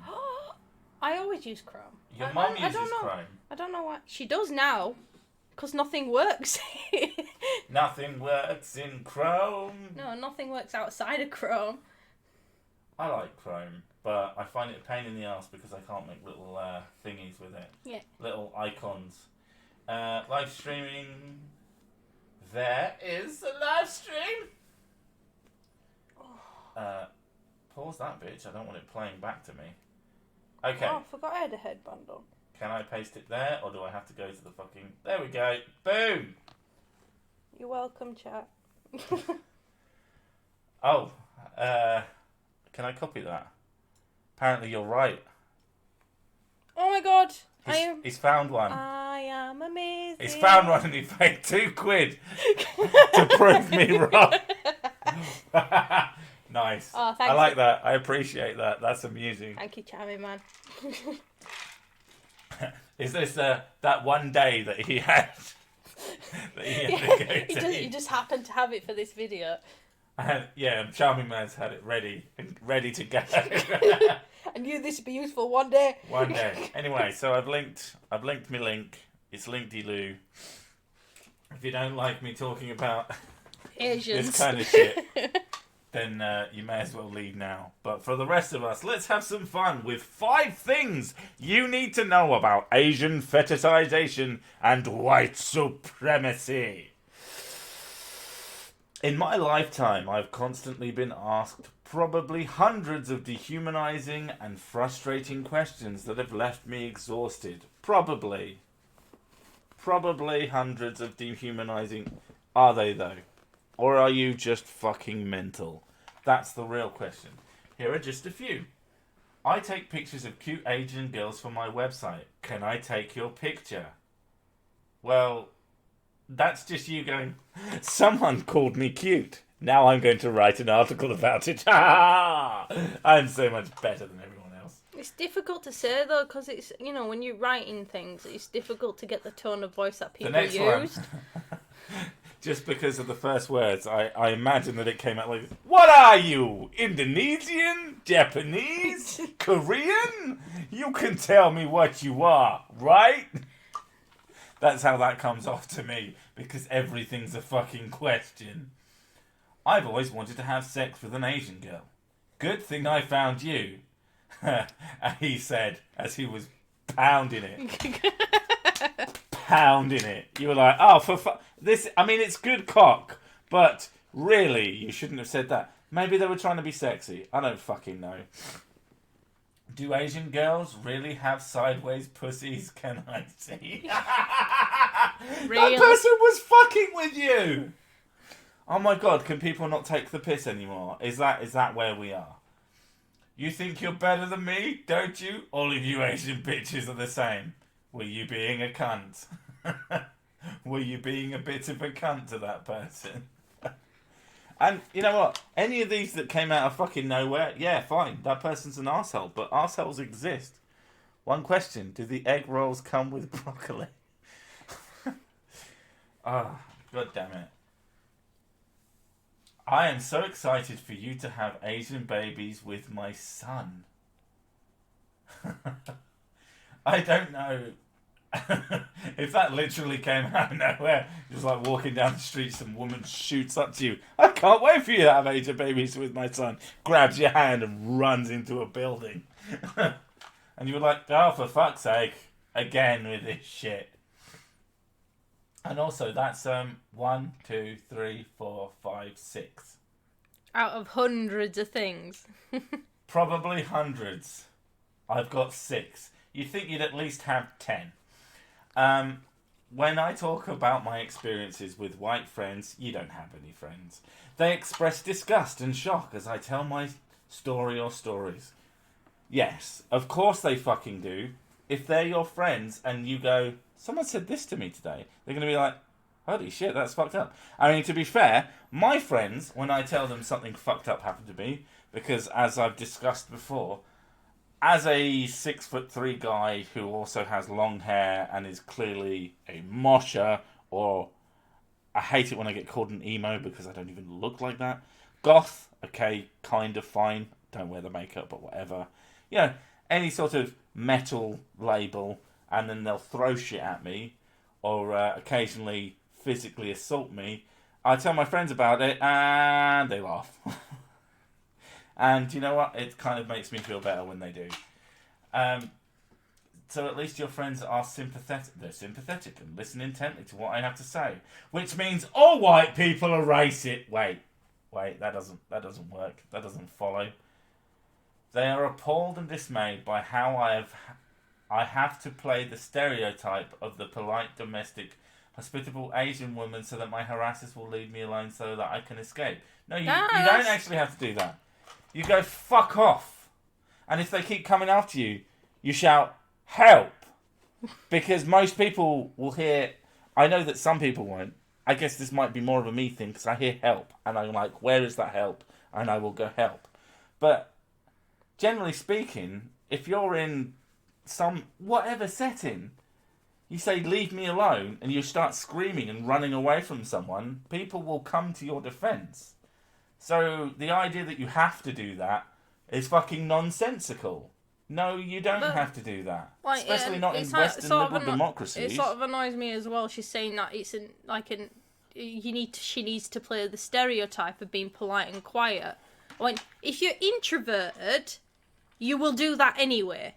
Speaker 2: I always use Chrome.
Speaker 1: Your mum uses Chrome.
Speaker 2: I don't know why. She does now. Because nothing works.
Speaker 1: Nothing works in Chrome.
Speaker 2: No, nothing works outside of Chrome.
Speaker 1: I like Chrome, but I find it a pain in the ass because I can't make little thingies with it.
Speaker 2: Yeah.
Speaker 1: Little icons. Live streaming. There is a live stream. Pause that bitch. I don't want it playing back to me. Okay.
Speaker 2: Oh, I forgot I had a headband on.
Speaker 1: Can I paste it there, or do I have to go to the fucking... There we go. Boom!
Speaker 2: You're welcome, chat.
Speaker 1: Oh. Can I copy that? Apparently you're right.
Speaker 2: Oh my god.
Speaker 1: He's found one.
Speaker 2: I am amazing.
Speaker 1: He's found one and he paid £2 to prove me wrong. Nice.
Speaker 2: Oh, thanks.
Speaker 1: I like that. I appreciate that. That's amusing.
Speaker 2: Thank you, charming man.
Speaker 1: Is this that one day that he had? That he had to go to?
Speaker 2: He just happened to have it for this video.
Speaker 1: Yeah, Charming Man's had it ready to go.
Speaker 2: I knew this would be useful one day.
Speaker 1: One day. Anyway, so I've linked my link. It's Linkedy-Loo. If you don't like me talking about
Speaker 2: Asians.
Speaker 1: this kind of shit, then you may as well leave now. But for the rest of us, let's have some fun with 5 things you need to know about Asian fetishization and white supremacy. In my lifetime, I've constantly been asked probably hundreds of dehumanizing and frustrating questions that have left me exhausted. Probably hundreds of dehumanizing. Are they though? Or are you just fucking mental? That's the real question. Here are just a few. I take pictures of cute Asian girls for my website. Can I take your picture? Well, that's just you going, someone called me cute. Now I'm going to write an article about it. I'm so much better than everyone else.
Speaker 2: It's difficult to say though, because it's, when you're writing things, it's difficult to get the tone of voice that people use.
Speaker 1: One. Just because of the first words, I imagine that it came out like, what are you? Indonesian? Japanese? Korean? You can tell me what you are, right? That's how that comes off to me, because everything's a fucking question. I've always wanted to have sex with an Asian girl. Good thing I found you, he said, as he was pounding it. Pounding it. You were like, oh, this, I mean, it's good cock, but really, you shouldn't have said that. Maybe they were trying to be sexy. I don't fucking know. Do Asian girls really have sideways pussies? Can I see?
Speaker 2: Real?
Speaker 1: That person was fucking with you. Oh my god, can people not take the piss anymore? Is that where we are? You think you're better than me, don't you? All of you Asian bitches are the same. Were you being a cunt? Were you being a bit of a cunt to that person? And you know what? Any of these that came out of fucking nowhere, yeah, fine. That person's an arsehole, but arseholes exist. One question, do the egg rolls come with broccoli? Ah, god damn it. I am so excited for you to have Asian babies with my son. I don't know If that literally came out of nowhere, just like walking down the street, some woman shoots up to you. I can't wait for you to have age of babies with my son. Grabs your hand and runs into a building. And you were like, oh, for fuck's sake. Again with this shit. And also, that's 1, 2, 3, 4, 5, 6.
Speaker 2: Out of hundreds of things.
Speaker 1: Probably hundreds. I've got 6. You'd think you'd at least have 10. When I talk about my experiences with white friends, you don't have any friends. They express disgust and shock as I tell my story or stories. Yes, of course they fucking do. If they're your friends and you go, someone said this to me today, they're going to be like, holy shit, that's fucked up. I mean, to be fair, my friends, when I tell them something fucked up happened to me, because as I've discussed before, as a 6'3" guy who also has long hair and is clearly a mosher, or I hate it when I get called an emo because I don't even look like that. Goth, okay, kind of fine. Don't wear the makeup, but whatever. You know, any sort of metal label, and then they'll throw shit at me, or occasionally physically assault me. I tell my friends about it, and they laugh. And you know what? It kind of makes me feel better when they do. So at least your friends are sympathetic. They're sympathetic and listen intently to what I have to say. Which means all white people are racist. Wait, that doesn't work. That doesn't follow. They are appalled and dismayed by how I have to play the stereotype of the polite, domestic, hospitable Asian woman so that my harassers will leave me alone so that I can escape. No, you don't actually have to do that. You go, fuck off. And if they keep coming after you, you shout, help. Because most people will hear, I know that some people won't. I guess this might be more of a me thing because I hear help. And I'm like, where is that help? And I will go help. But generally speaking, if you're in some whatever setting, you say, leave me alone, and you start screaming and running away from someone, people will come to your defense. So the idea that you have to do that is fucking nonsensical. No, you don't have to do that.
Speaker 2: Like,
Speaker 1: especially not in Western liberal democracies.
Speaker 2: It sort of annoys me as well. She's saying that it's she needs to play the stereotype of being polite and quiet. When if you're introverted, you will do that anyway.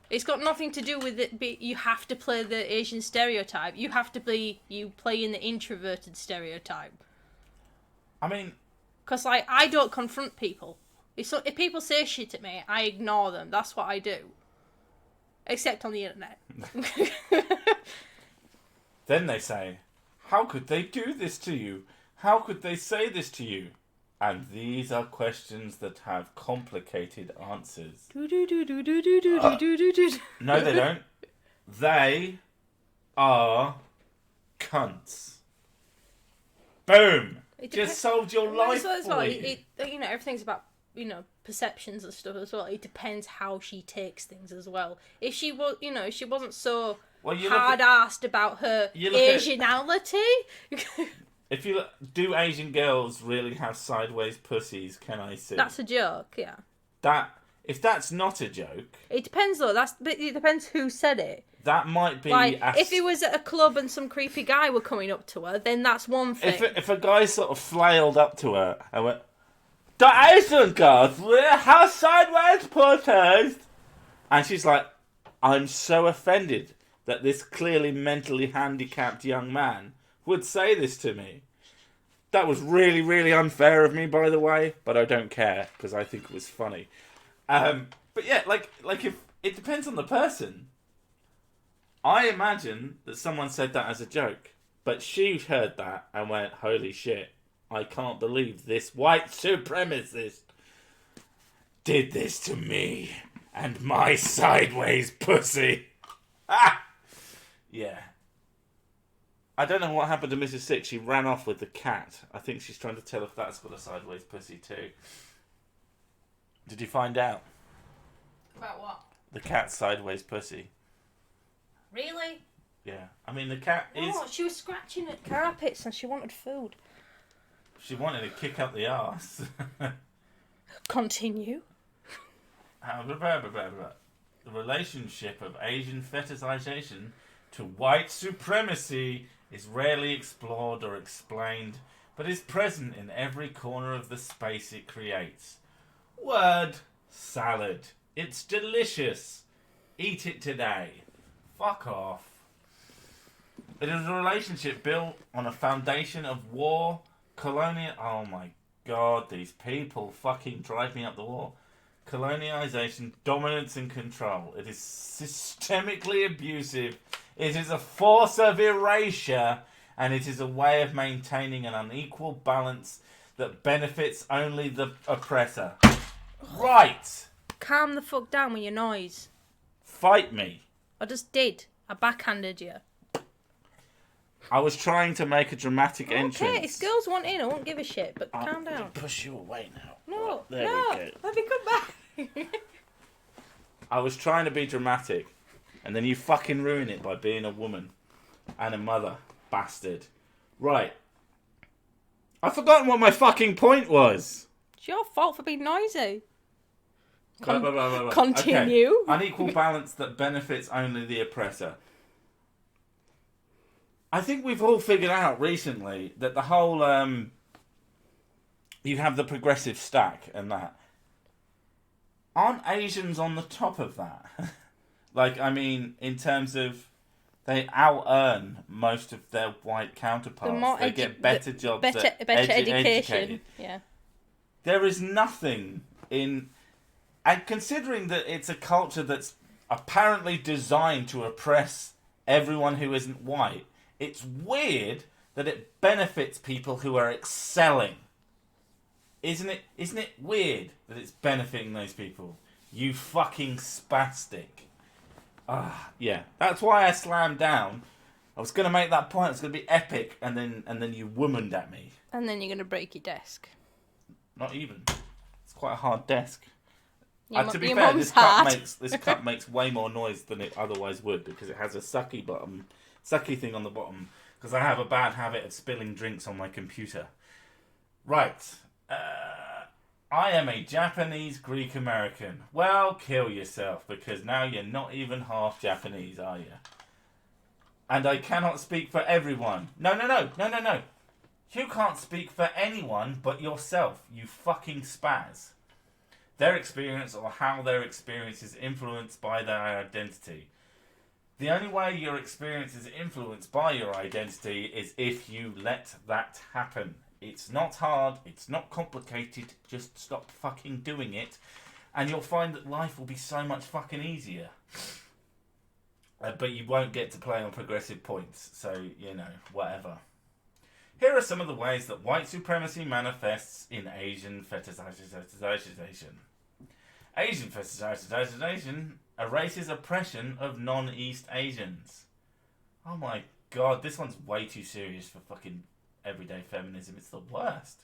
Speaker 2: It's got nothing to do with it. You have to play the Asian stereotype. You have to play in the introverted stereotype.
Speaker 1: I mean,
Speaker 2: because I don't confront people. If people say shit at me, I ignore them. That's what I do. Except on the internet.
Speaker 1: Then they say, how could they do this to you? How could they say this to you? And these are questions that have complicated answers. No, they don't. They are cunts. Boom! Just solved your life for you.
Speaker 2: Everything's about, perceptions and stuff as well. It depends how she takes things as well. If she was, she wasn't so hard-assed about her Asianality.
Speaker 1: If you do Asian girls really have sideways pussies? Can I see?
Speaker 2: That's a joke, yeah.
Speaker 1: If that's not a joke,
Speaker 2: it depends though. It depends who said it.
Speaker 1: That might be
Speaker 2: if it was at a club and some creepy guy were coming up to her, then that's one thing.
Speaker 1: If a guy sort of flailed up to her and went, "The Asian girls really have sideways pussies," and she's like, "I'm so offended that this clearly mentally handicapped young man would say this to me. That was really, really unfair of me, by the way, but I don't care because I think it was funny." But yeah, like if it depends on the person. I imagine that someone said that as a joke, but she heard that and went, "Holy shit! I can't believe this white supremacist did this to me and my sideways pussy." Ah, yeah. I don't know what happened to Mrs. Six. She ran off with the cat. I think she's trying to tell if that's got a sideways pussy too. Did you find out?
Speaker 2: About what?
Speaker 1: The cat's sideways pussy.
Speaker 2: Really?
Speaker 1: Yeah. I mean, the cat is...
Speaker 2: Oh, she was scratching at carpets and she wanted food.
Speaker 1: She wanted to kick up the arse.
Speaker 2: Continue.
Speaker 1: The relationship of Asian fetishization to white supremacy is rarely explored or explained, but is present in every corner of the space it creates. Word salad. It's delicious. Eat it today. Fuck off. It is a relationship built on a foundation of war, colonial... Oh my god, these people fucking drive me up the wall. Colonialization, dominance and control. It is systemically abusive. It is a force of erasure, and it is a way of maintaining an unequal balance that benefits only the oppressor. Right!
Speaker 2: Calm the fuck down with your noise.
Speaker 1: Fight me.
Speaker 2: I just did. I backhanded you.
Speaker 1: I was trying to make a dramatic entrance.
Speaker 2: Okay, if girls want in, I won't give a shit, but calm down.
Speaker 1: Push you away now.
Speaker 2: No,
Speaker 1: There
Speaker 2: no,
Speaker 1: we go.
Speaker 2: let me come back.
Speaker 1: I was trying to be dramatic, and then you fucking ruin it by being a woman and a mother. Bastard. Right. I've forgotten what my fucking point was.
Speaker 2: It's your fault for being noisy.
Speaker 1: Blah, blah, blah, blah, blah.
Speaker 2: Continue.
Speaker 1: Okay. Unequal balance that benefits only the oppressor. I think we've all figured out recently that the whole, you have the progressive stack and that. Aren't Asians on the top of that? Like, I mean, in terms of, they out-earn most of their white counterparts. They get better jobs,
Speaker 2: better education.
Speaker 1: educated.
Speaker 2: Yeah.
Speaker 1: There is nothing in... And considering that it's a culture that's apparently designed to oppress everyone who isn't white, it's weird that it benefits people who are excelling. Isn't it weird that it's benefiting those people? You fucking spastic. Yeah. That's why I slammed down. I was going to make that point. It's going to be epic, and then you womaned at me.
Speaker 2: And then you're going to break your desk.
Speaker 1: Not even. It's quite a hard desk. To be
Speaker 2: your
Speaker 1: fair,
Speaker 2: mum's
Speaker 1: this cup makes way more noise than it otherwise would because it has a sucky thing on the bottom. Because I have a bad habit of spilling drinks on my computer. Right. I am a Japanese Greek American. Well, kill yourself because now you're not even half Japanese, are you? And I cannot speak for everyone. No. You can't speak for anyone but yourself, you fucking spaz. Their experience or how their experience is influenced by their identity. The only way your experience is influenced by your identity is if you let that happen. It's not hard, it's not complicated, just stop fucking doing it, and you'll find that life will be so much fucking easier. But you won't get to play on progressive points, so, whatever. Here are some of the ways that white supremacy manifests in Asian fetishization. Asian fetishization erases oppression of non-East Asians. Oh my god, this one's way too serious for fucking everyday feminism. It's the worst.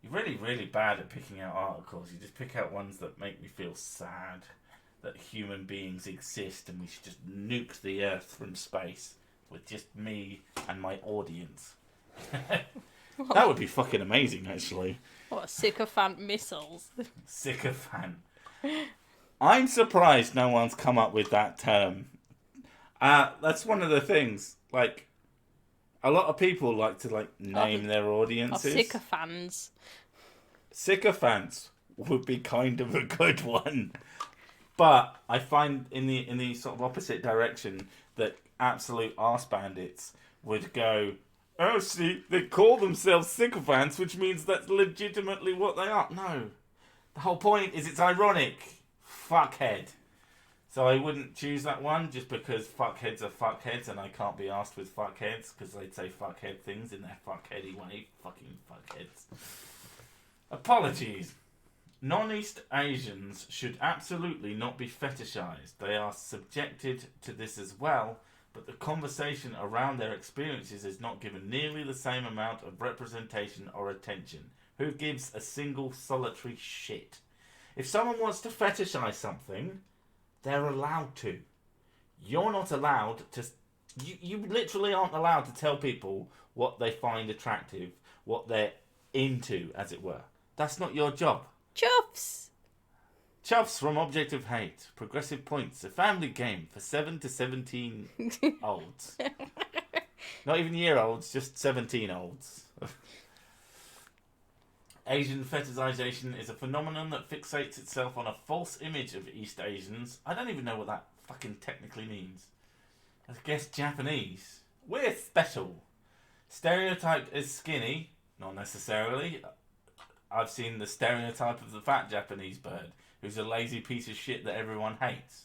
Speaker 1: You're really, really bad at picking out articles. You just pick out ones that make me feel sad that human beings exist and we should just nuke the earth from space with just me and my audience. That would be fucking amazing, actually.
Speaker 2: What, sycophant missiles?
Speaker 1: Sycophant. I'm surprised no one's come up with that term. That's one of the things. Like, a lot of people like to name their audiences.
Speaker 2: Sycophants.
Speaker 1: Sycophants would be kind of a good one. But I find in the sort of opposite direction that absolute arse bandits would go, oh, see, they call themselves sycophants, which means that's legitimately what they are. No. The whole point is it's ironic. Fuckhead. So I wouldn't choose that one just because fuckheads are fuckheads and I can't be asked with fuckheads because they'd say fuckhead things in their fuckheady way. Fucking fuckheads. Apologies. Non-East Asians should absolutely not be fetishized. They are subjected to this as well, but the conversation around their experiences is not given nearly the same amount of representation or attention. Who gives a single solitary shit? If someone wants to fetishize something, they're allowed to. You're not allowed to... You literally aren't allowed to tell people what they find attractive, what they're into, as it were. That's not your job.
Speaker 2: Chuffs!
Speaker 1: Chuffs from Object of Hate. Progressive Points. A family game for 7 to 17 olds. Not even year-olds, just 17-olds. Asian fetishization is a phenomenon that fixates itself on a false image of East Asians. I don't even know what that fucking technically means. I guess Japanese. We're special. Stereotyped as skinny. Not necessarily. I've seen the stereotype of the fat Japanese bird, who's a lazy piece of shit that everyone hates.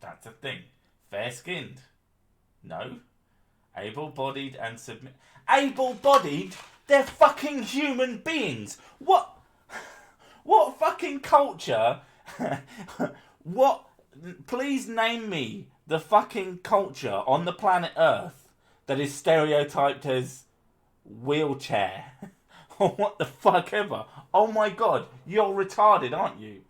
Speaker 1: That's a thing. Fair-skinned. No. Able-bodied and submit. Able-bodied? They're fucking human beings. What fucking culture? What? Please name me the fucking culture on the planet Earth that is stereotyped as wheelchair. Or what the fuck ever. Oh my god, you're retarded, aren't you?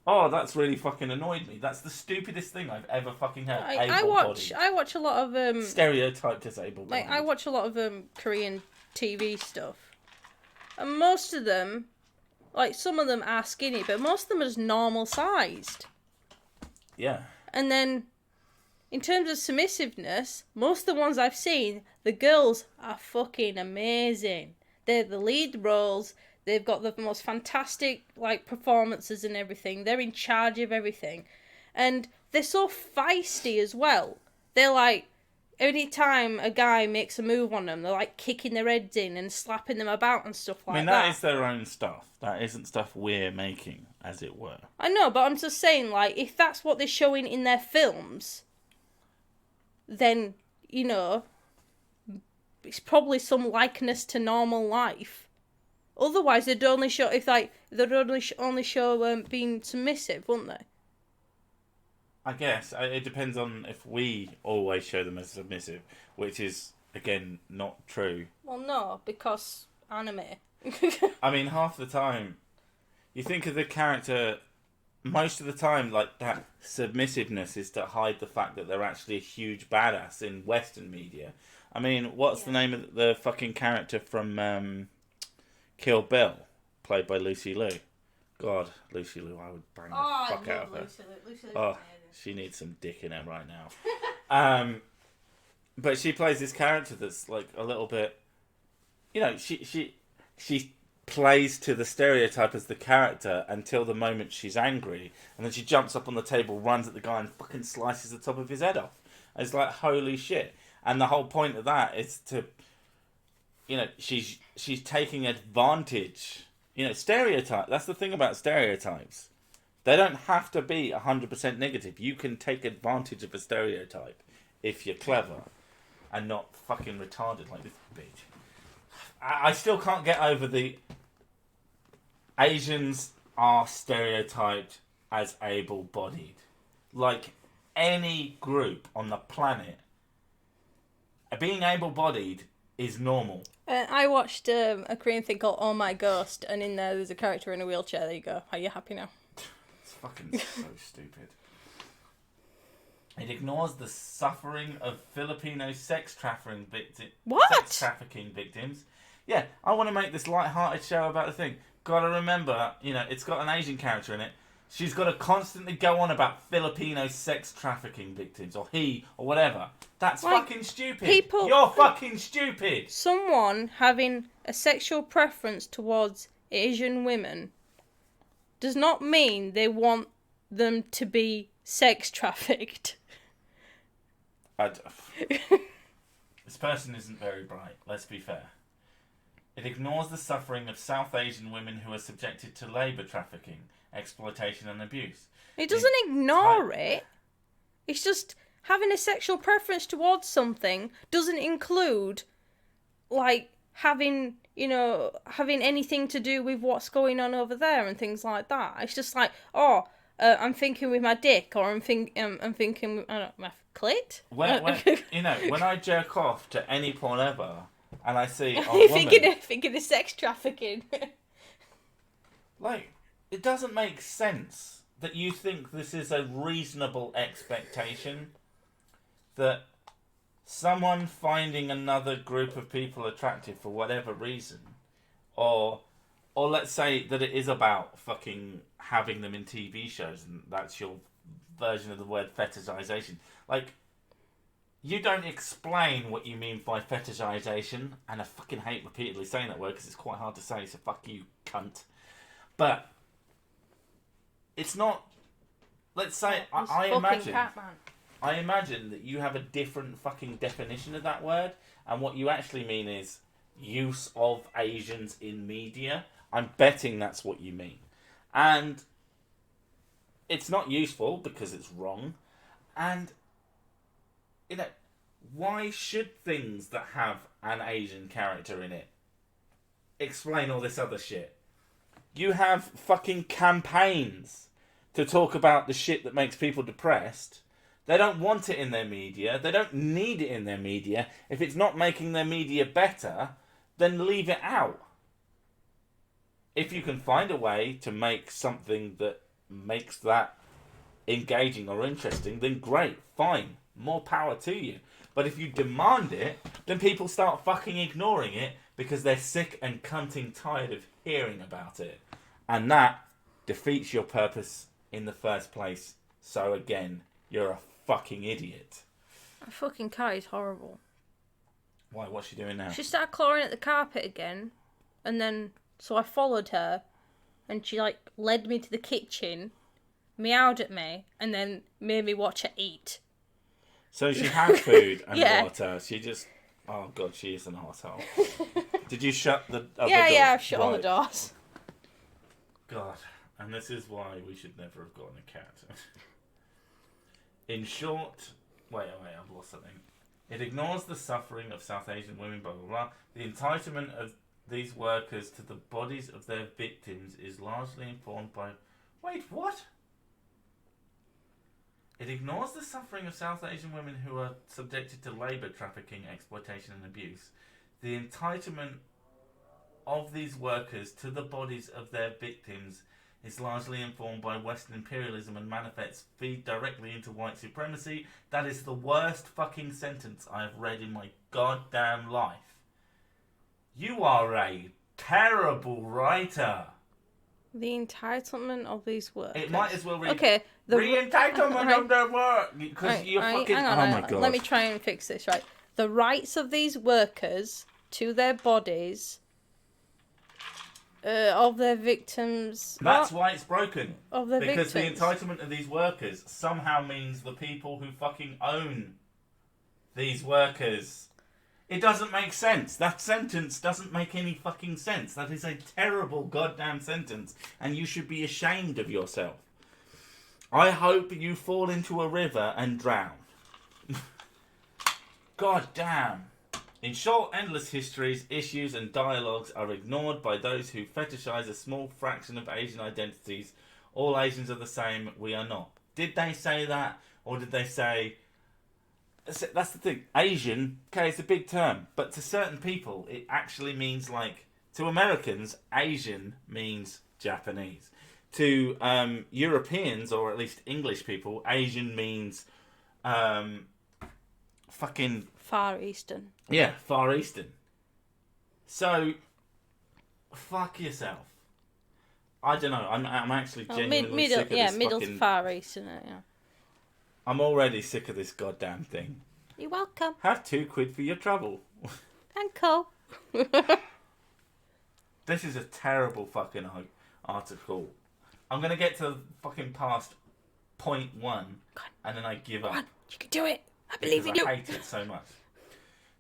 Speaker 1: Oh, that's really fucking annoyed me. That's the stupidest thing I've ever fucking heard.
Speaker 2: I watch a lot of
Speaker 1: stereotyped disabled.
Speaker 2: Like I watch a lot of Korean TV stuff, and most of them, like some of them are skinny, but most of them are just normal sized.
Speaker 1: Yeah.
Speaker 2: And then, in terms of submissiveness, most of the ones I've seen, the girls are fucking amazing. They're the lead roles. They've got the most fantastic like performances and everything. They're in charge of everything. And they're so feisty as well. They're like, any time a guy makes a move on them, they're like kicking their heads in and slapping them about and stuff like that.
Speaker 1: I mean, that is their own stuff. That isn't stuff we're making, as it were.
Speaker 2: I know, but I'm just saying, like, if that's what they're showing in their films, then, you know, it's probably some likeness to normal life. Otherwise, they'd only show only show being submissive, wouldn't they?
Speaker 1: I guess it depends on if we always show them as submissive, which is again not true.
Speaker 2: Well, no, because anime.
Speaker 1: I mean, half the time, you think of the character. Most of the time, like that submissiveness is to hide the fact that they're actually a huge badass in Western media. I mean, what's the name of the fucking character from Kill Bill, played by Lucy Liu? God, Lucy Liu, I would bang the fuck out of her.
Speaker 2: Lucy
Speaker 1: Oh, she needs some dick in her right now. But she plays this character that's like a little bit, you know, she plays to the stereotype as the character until the moment she's angry, and then she jumps up on the table, runs at the guy, and fucking slices the top of his head off. And it's like, holy shit. And the whole point of that is to, you know, she's taking advantage. You know, stereotype. That's the thing about stereotypes. They don't have to be 100% negative. You can take advantage of a stereotype if you're clever and not fucking retarded like this bitch. I still can't get over the Asians are stereotyped as able-bodied. Like any group on the planet, being able-bodied is normal.
Speaker 2: I watched a Korean thing called Oh My Ghost, and in there's a character in a wheelchair. There you go. Are you happy now?
Speaker 1: It's fucking so stupid. It ignores the suffering of Filipino sex trafficking victims. Yeah, I want to make this light-hearted show about the thing. Gotta remember, you know, it's got an Asian character in it. She's got to constantly go on about Filipino sex trafficking victims, or he, or whatever. That's like, fucking stupid. You're fucking stupid.
Speaker 2: Someone having a sexual preference towards Asian women does not mean they want them to be sex trafficked.
Speaker 1: This person isn't very bright, let's be fair. It ignores the suffering of South Asian women who are subjected to labour trafficking, exploitation and abuse.
Speaker 2: It doesn't ignore it. It's just having a sexual preference towards something doesn't include, like, having anything to do with what's going on over there and things like that. It's just like, I'm thinking with my dick, or I'm thinking with, my clit.
Speaker 1: When I jerk off to any porn ever, and I see a
Speaker 2: woman... thinking of sex trafficking.
Speaker 1: Like, it doesn't make sense that you think this is a reasonable expectation that someone finding another group of people attractive for whatever reason, or Or let's say that it is about fucking having them in TV shows, and that's your version of the word fetishization. Like, you don't explain what you mean by fetishization, and I fucking hate repeatedly saying that word because it's quite hard to say, so fuck you, cunt. But it's not. Let's say I imagine.
Speaker 2: Catman.
Speaker 1: I imagine that you have a different fucking definition of that word, and what you actually mean is use of Asians in media. I'm betting that's what you mean. And it's not useful because it's wrong. And, you know, why should things that have an Asian character in it explain all this other shit? You have fucking campaigns to talk about the shit that makes people depressed. They don't want it in their media. They don't need it in their media. If it's not making their media better, then leave it out. If you can find a way to make something that makes that engaging or interesting, then great, fine, more power to you. But if you demand it, then people start fucking ignoring it because they're sick and cunting tired of hearing about it. And that defeats your purpose in the first place. So again, you're a fucking idiot.
Speaker 2: A fucking cat is horrible.
Speaker 1: Why? What's she doing now?
Speaker 2: She started clawing at the carpet again, and then so I followed her, and she like led me to the kitchen, meowed at me, and then made me watch her eat.
Speaker 1: So she had food and
Speaker 2: Yeah.
Speaker 1: water. She just... Oh, God, she is an arsehole. Did you shut the other door?
Speaker 2: Yeah, I've shut all the
Speaker 1: Right.
Speaker 2: doors.
Speaker 1: God, and this is why we should never have gotten a cat. In short... Wait, I've lost something. It ignores the suffering of South Asian women, blah, blah, blah. The entitlement of these workers to the bodies of their victims is largely informed by... Wait, what? It ignores the suffering of South Asian women who are subjected to labour trafficking, exploitation and abuse. The entitlement of these workers to the bodies of their victims is largely informed by Western imperialism and manifests feed directly into white supremacy. That is the worst fucking sentence I have read in my goddamn life. You are a terrible writer.
Speaker 2: The entitlement of these workers.
Speaker 1: It might as well read...
Speaker 2: Okay.
Speaker 1: Re-entitlement of their work. Because you're fucking...
Speaker 2: Hang on,
Speaker 1: oh
Speaker 2: hang
Speaker 1: my
Speaker 2: on.
Speaker 1: God.
Speaker 2: Let me try and fix this, right? The rights of these workers to their bodies of their victims...
Speaker 1: That's
Speaker 2: what?
Speaker 1: why it's broken.
Speaker 2: Of their
Speaker 1: Because
Speaker 2: victims.
Speaker 1: the entitlement of these workers somehow means the people who fucking own these workers. It doesn't make sense. That sentence doesn't make any fucking sense. That is a terrible goddamn sentence. And you should be ashamed of yourself. I hope you fall into a river and drown. God damn. In short, endless histories, issues and dialogues are ignored by those who fetishize a small fraction of Asian identities. All Asians are the same, we are not. Did they say that? Or did they say... That's the thing. Asian, okay, it's a big term. But to certain people, it actually means like... To Americans, Asian means Japanese. To Europeans, or at least English people, Asian means... fucking...
Speaker 2: Far Eastern.
Speaker 1: Yeah, Far Eastern. So, fuck yourself. I don't know. I'm actually genuinely sick of this
Speaker 2: middle
Speaker 1: fucking...
Speaker 2: to Far Eastern, yeah.
Speaker 1: I'm already sick of this goddamn thing.
Speaker 2: You're welcome.
Speaker 1: Have £2 for your trouble.
Speaker 2: And Co.
Speaker 1: This is a terrible fucking article. I'm gonna get to fucking past point 1, and then I give up.
Speaker 2: Come on, you can do it. I believe in
Speaker 1: because
Speaker 2: you.
Speaker 1: I hate it so much.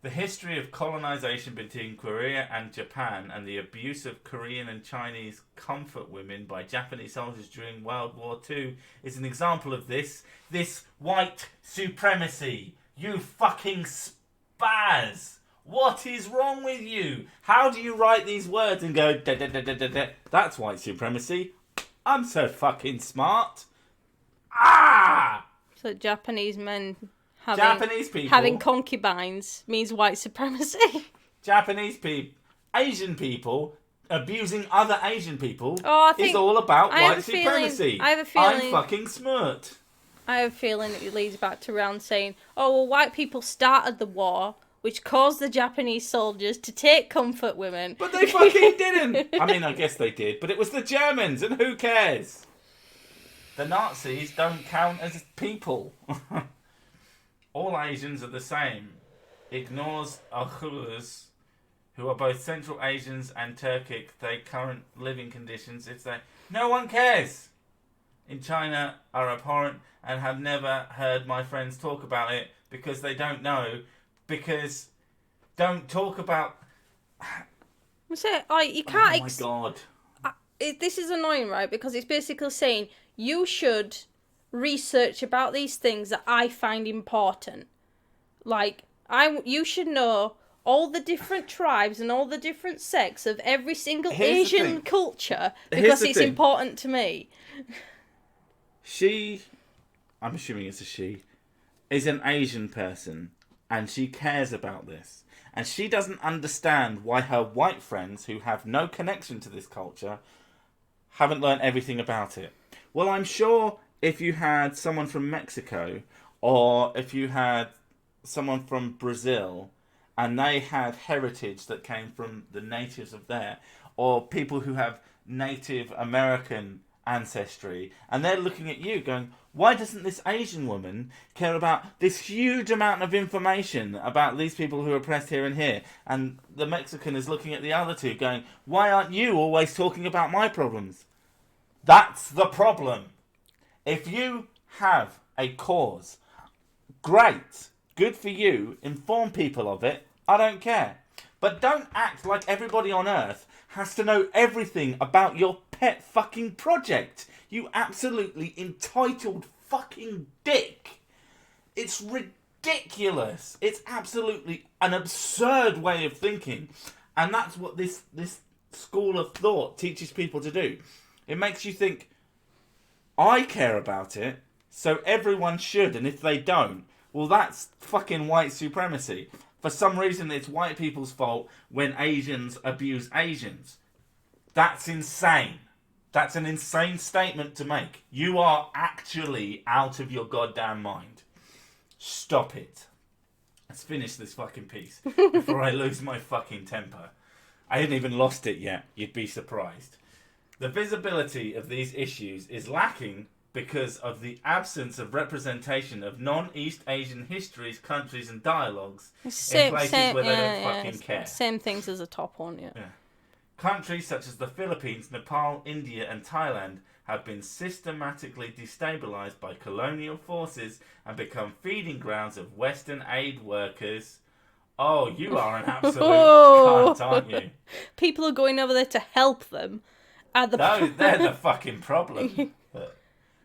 Speaker 1: The history of colonization between Korea and Japan and the abuse of Korean and Chinese comfort women by Japanese soldiers during World War II is an example of this. This white supremacy. You fucking spaz. What is wrong with you? How do you write these words and go, da, da, da, da, da, da. That's white supremacy. I'm so fucking smart. Ah!
Speaker 2: So Japanese men
Speaker 1: Japanese people.
Speaker 2: having concubines means white supremacy.
Speaker 1: Japanese people, Asian people abusing other Asian people
Speaker 2: Oh, I think-
Speaker 1: is all about
Speaker 2: I have
Speaker 1: white
Speaker 2: a feeling-
Speaker 1: supremacy.
Speaker 2: I have a
Speaker 1: I'm
Speaker 2: feeling-
Speaker 1: fucking smart.
Speaker 2: I have a feeling it leads back to round saying, oh, well, white people started the war which caused the Japanese soldiers to take comfort women.
Speaker 1: But they fucking didn't. I mean, I guess they did, but it was the Germans, and who cares? The Nazis don't count as people. All Asians are the same. Ignores Uyghurs, who are both Central Asians and Turkic, their current living conditions. It's that no one cares. In China are abhorrent and have never heard my friends talk about it because they don't know. Because don't talk about.
Speaker 2: So, you can't.
Speaker 1: Oh my god!
Speaker 2: This is annoying, right? Because it's basically saying you should research about these things that I find important. Like you should know all the different tribes and all the different sects of every single Asian culture because it's important to me.
Speaker 1: She, I'm assuming it's a she, is an Asian person. And she cares about this. And she doesn't understand why her white friends, who have no connection to this culture, haven't learned everything about it. Well, I'm sure if you had someone from Mexico, or if you had someone from Brazil, and they had heritage that came from the natives of there, or people who have Native American ancestry, and they're looking at you going, why doesn't this Asian woman care about this huge amount of information about these people who are oppressed here and here? And the Mexican is looking at the other two going, why aren't you always talking about my problems? That's the problem. If you have a cause, great, good for you, inform people of it, I don't care. But don't act like everybody on Earth has to know everything about your pet fucking project. You absolutely entitled fucking dick. It's ridiculous. It's absolutely an absurd way of thinking. And that's what this school of thought teaches people to do. It makes you think, I care about it, so everyone should, and if they don't, well, that's fucking white supremacy. For some reason, it's white people's fault when Asians abuse Asians. That's insane. That's an insane statement to make. You are actually out of your goddamn mind. Stop it. Let's finish this fucking piece before I lose my fucking temper. I haven't even lost it yet. You'd be surprised. The visibility of these issues is lacking because of the absence of representation of non-East Asian histories, countries and dialogues in places where they don't fucking care.
Speaker 2: Same things as the top one, yeah.
Speaker 1: Countries such as the Philippines, Nepal, India and Thailand have been systematically destabilised by colonial forces and become feeding grounds of Western aid workers. Oh, you are an absolute cunt, aren't you?
Speaker 2: People are going over there to help them.
Speaker 1: No, they're the fucking problem.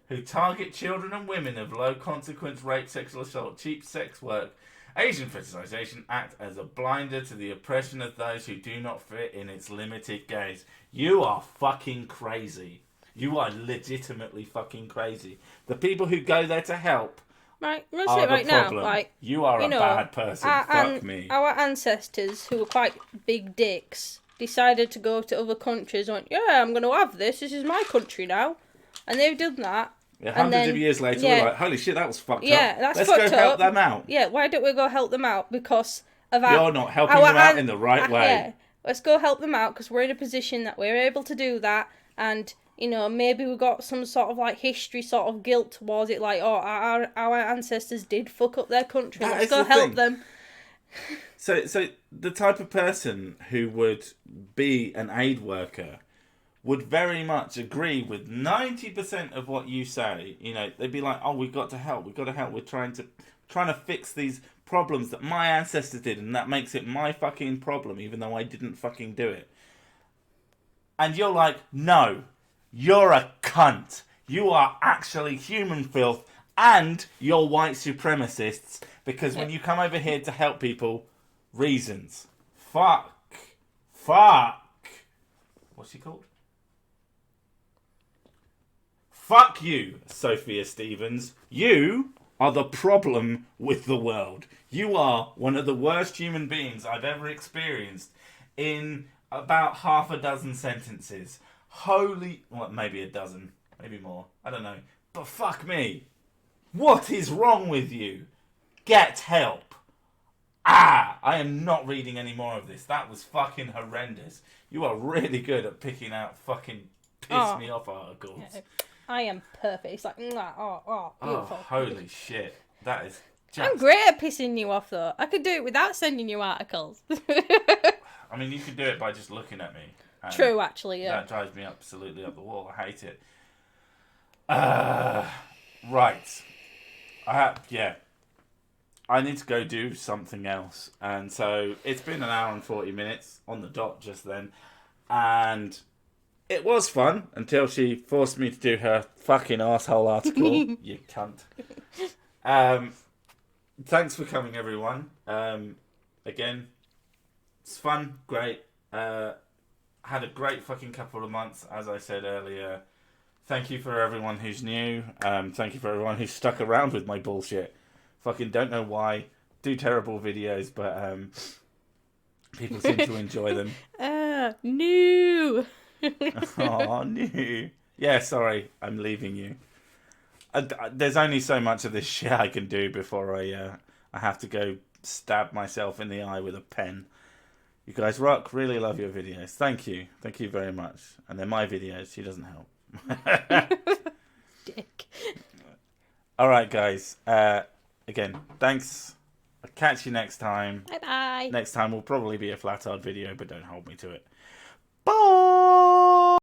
Speaker 1: Who target children and women of low consequence rape, sexual assault, cheap sex work. Asian fetishization act as a blinder to the oppression of those who do not fit in its limited gaze. You are fucking crazy. You are legitimately fucking crazy. The people who go there to help
Speaker 2: right now, like,
Speaker 1: you are a bad person. Fuck me.
Speaker 2: Our ancestors, who were quite big dicks, decided to go to other countries and went, yeah, I'm going to have this. This is my country now. And they've done that.
Speaker 1: Yeah, hundreds of years later, we're like, holy shit, that was fucked up.
Speaker 2: Yeah, that's
Speaker 1: Let's
Speaker 2: fucked up.
Speaker 1: Let's go help them out.
Speaker 2: Yeah, why don't we go help them out? Because of
Speaker 1: You're not helping them out in the right way.
Speaker 2: Yeah, let's go help them out because we're in a position that we're able to do that. And, you know, maybe we got some sort of, like, history sort of guilt towards it. Like, oh, our ancestors did fuck up their country. Let's go help them.
Speaker 1: So the type of person who would be an aid worker would very much agree with 90% of what you say. You know, they'd be like, oh, we've got to help. We're trying to fix these problems that my ancestors did, and that makes it my fucking problem, even though I didn't fucking do it. And you're like, no, you're a cunt. You are actually human filth, and you're white supremacists, because when you come over here to help people, reasons. Fuck. What's she called? Fuck you, Sophia Stevens. You are the problem with the world. You are one of the worst human beings I've ever experienced in about half a dozen sentences. Maybe a dozen, maybe more. I don't know. But fuck me. What is wrong with you? Get help. I am not reading any more of this. That was fucking horrendous. You are really good at picking out fucking piss me off articles.
Speaker 2: Yeah, I am perfect. It's like, beautiful.
Speaker 1: Oh, holy shit. That is just...
Speaker 2: I'm great at pissing you off, though. I could do it without sending you articles.
Speaker 1: I mean, you can do it by just looking at me.
Speaker 2: True, actually, yeah.
Speaker 1: That drives me absolutely up the wall. I hate it. Right. I need to go do something else. And so it's been an hour and 40 minutes on the dot just then. And it was fun until she forced me to do her fucking arsehole article. You cunt. Thanks for coming, everyone. Again, it's fun, great. Had a great fucking couple of months, as I said earlier. Thank you for everyone who's new. Thank you for everyone who's stuck around with my bullshit. Fucking don't know why. Do terrible videos, but people seem to enjoy them.
Speaker 2: New.
Speaker 1: Oh, new. Yeah, sorry, I'm leaving you. There's only so much of this shit I can do before I have to go stab myself in the eye with a pen. You guys rock. Really love your videos. Thank you. Thank you very much. And they're my videos. She doesn't help.
Speaker 2: Dick.
Speaker 1: All right, guys. Again, thanks. I'll catch you next time.
Speaker 2: Bye-bye.
Speaker 1: Next time will probably be a flat art video, but don't hold me to it. Bye!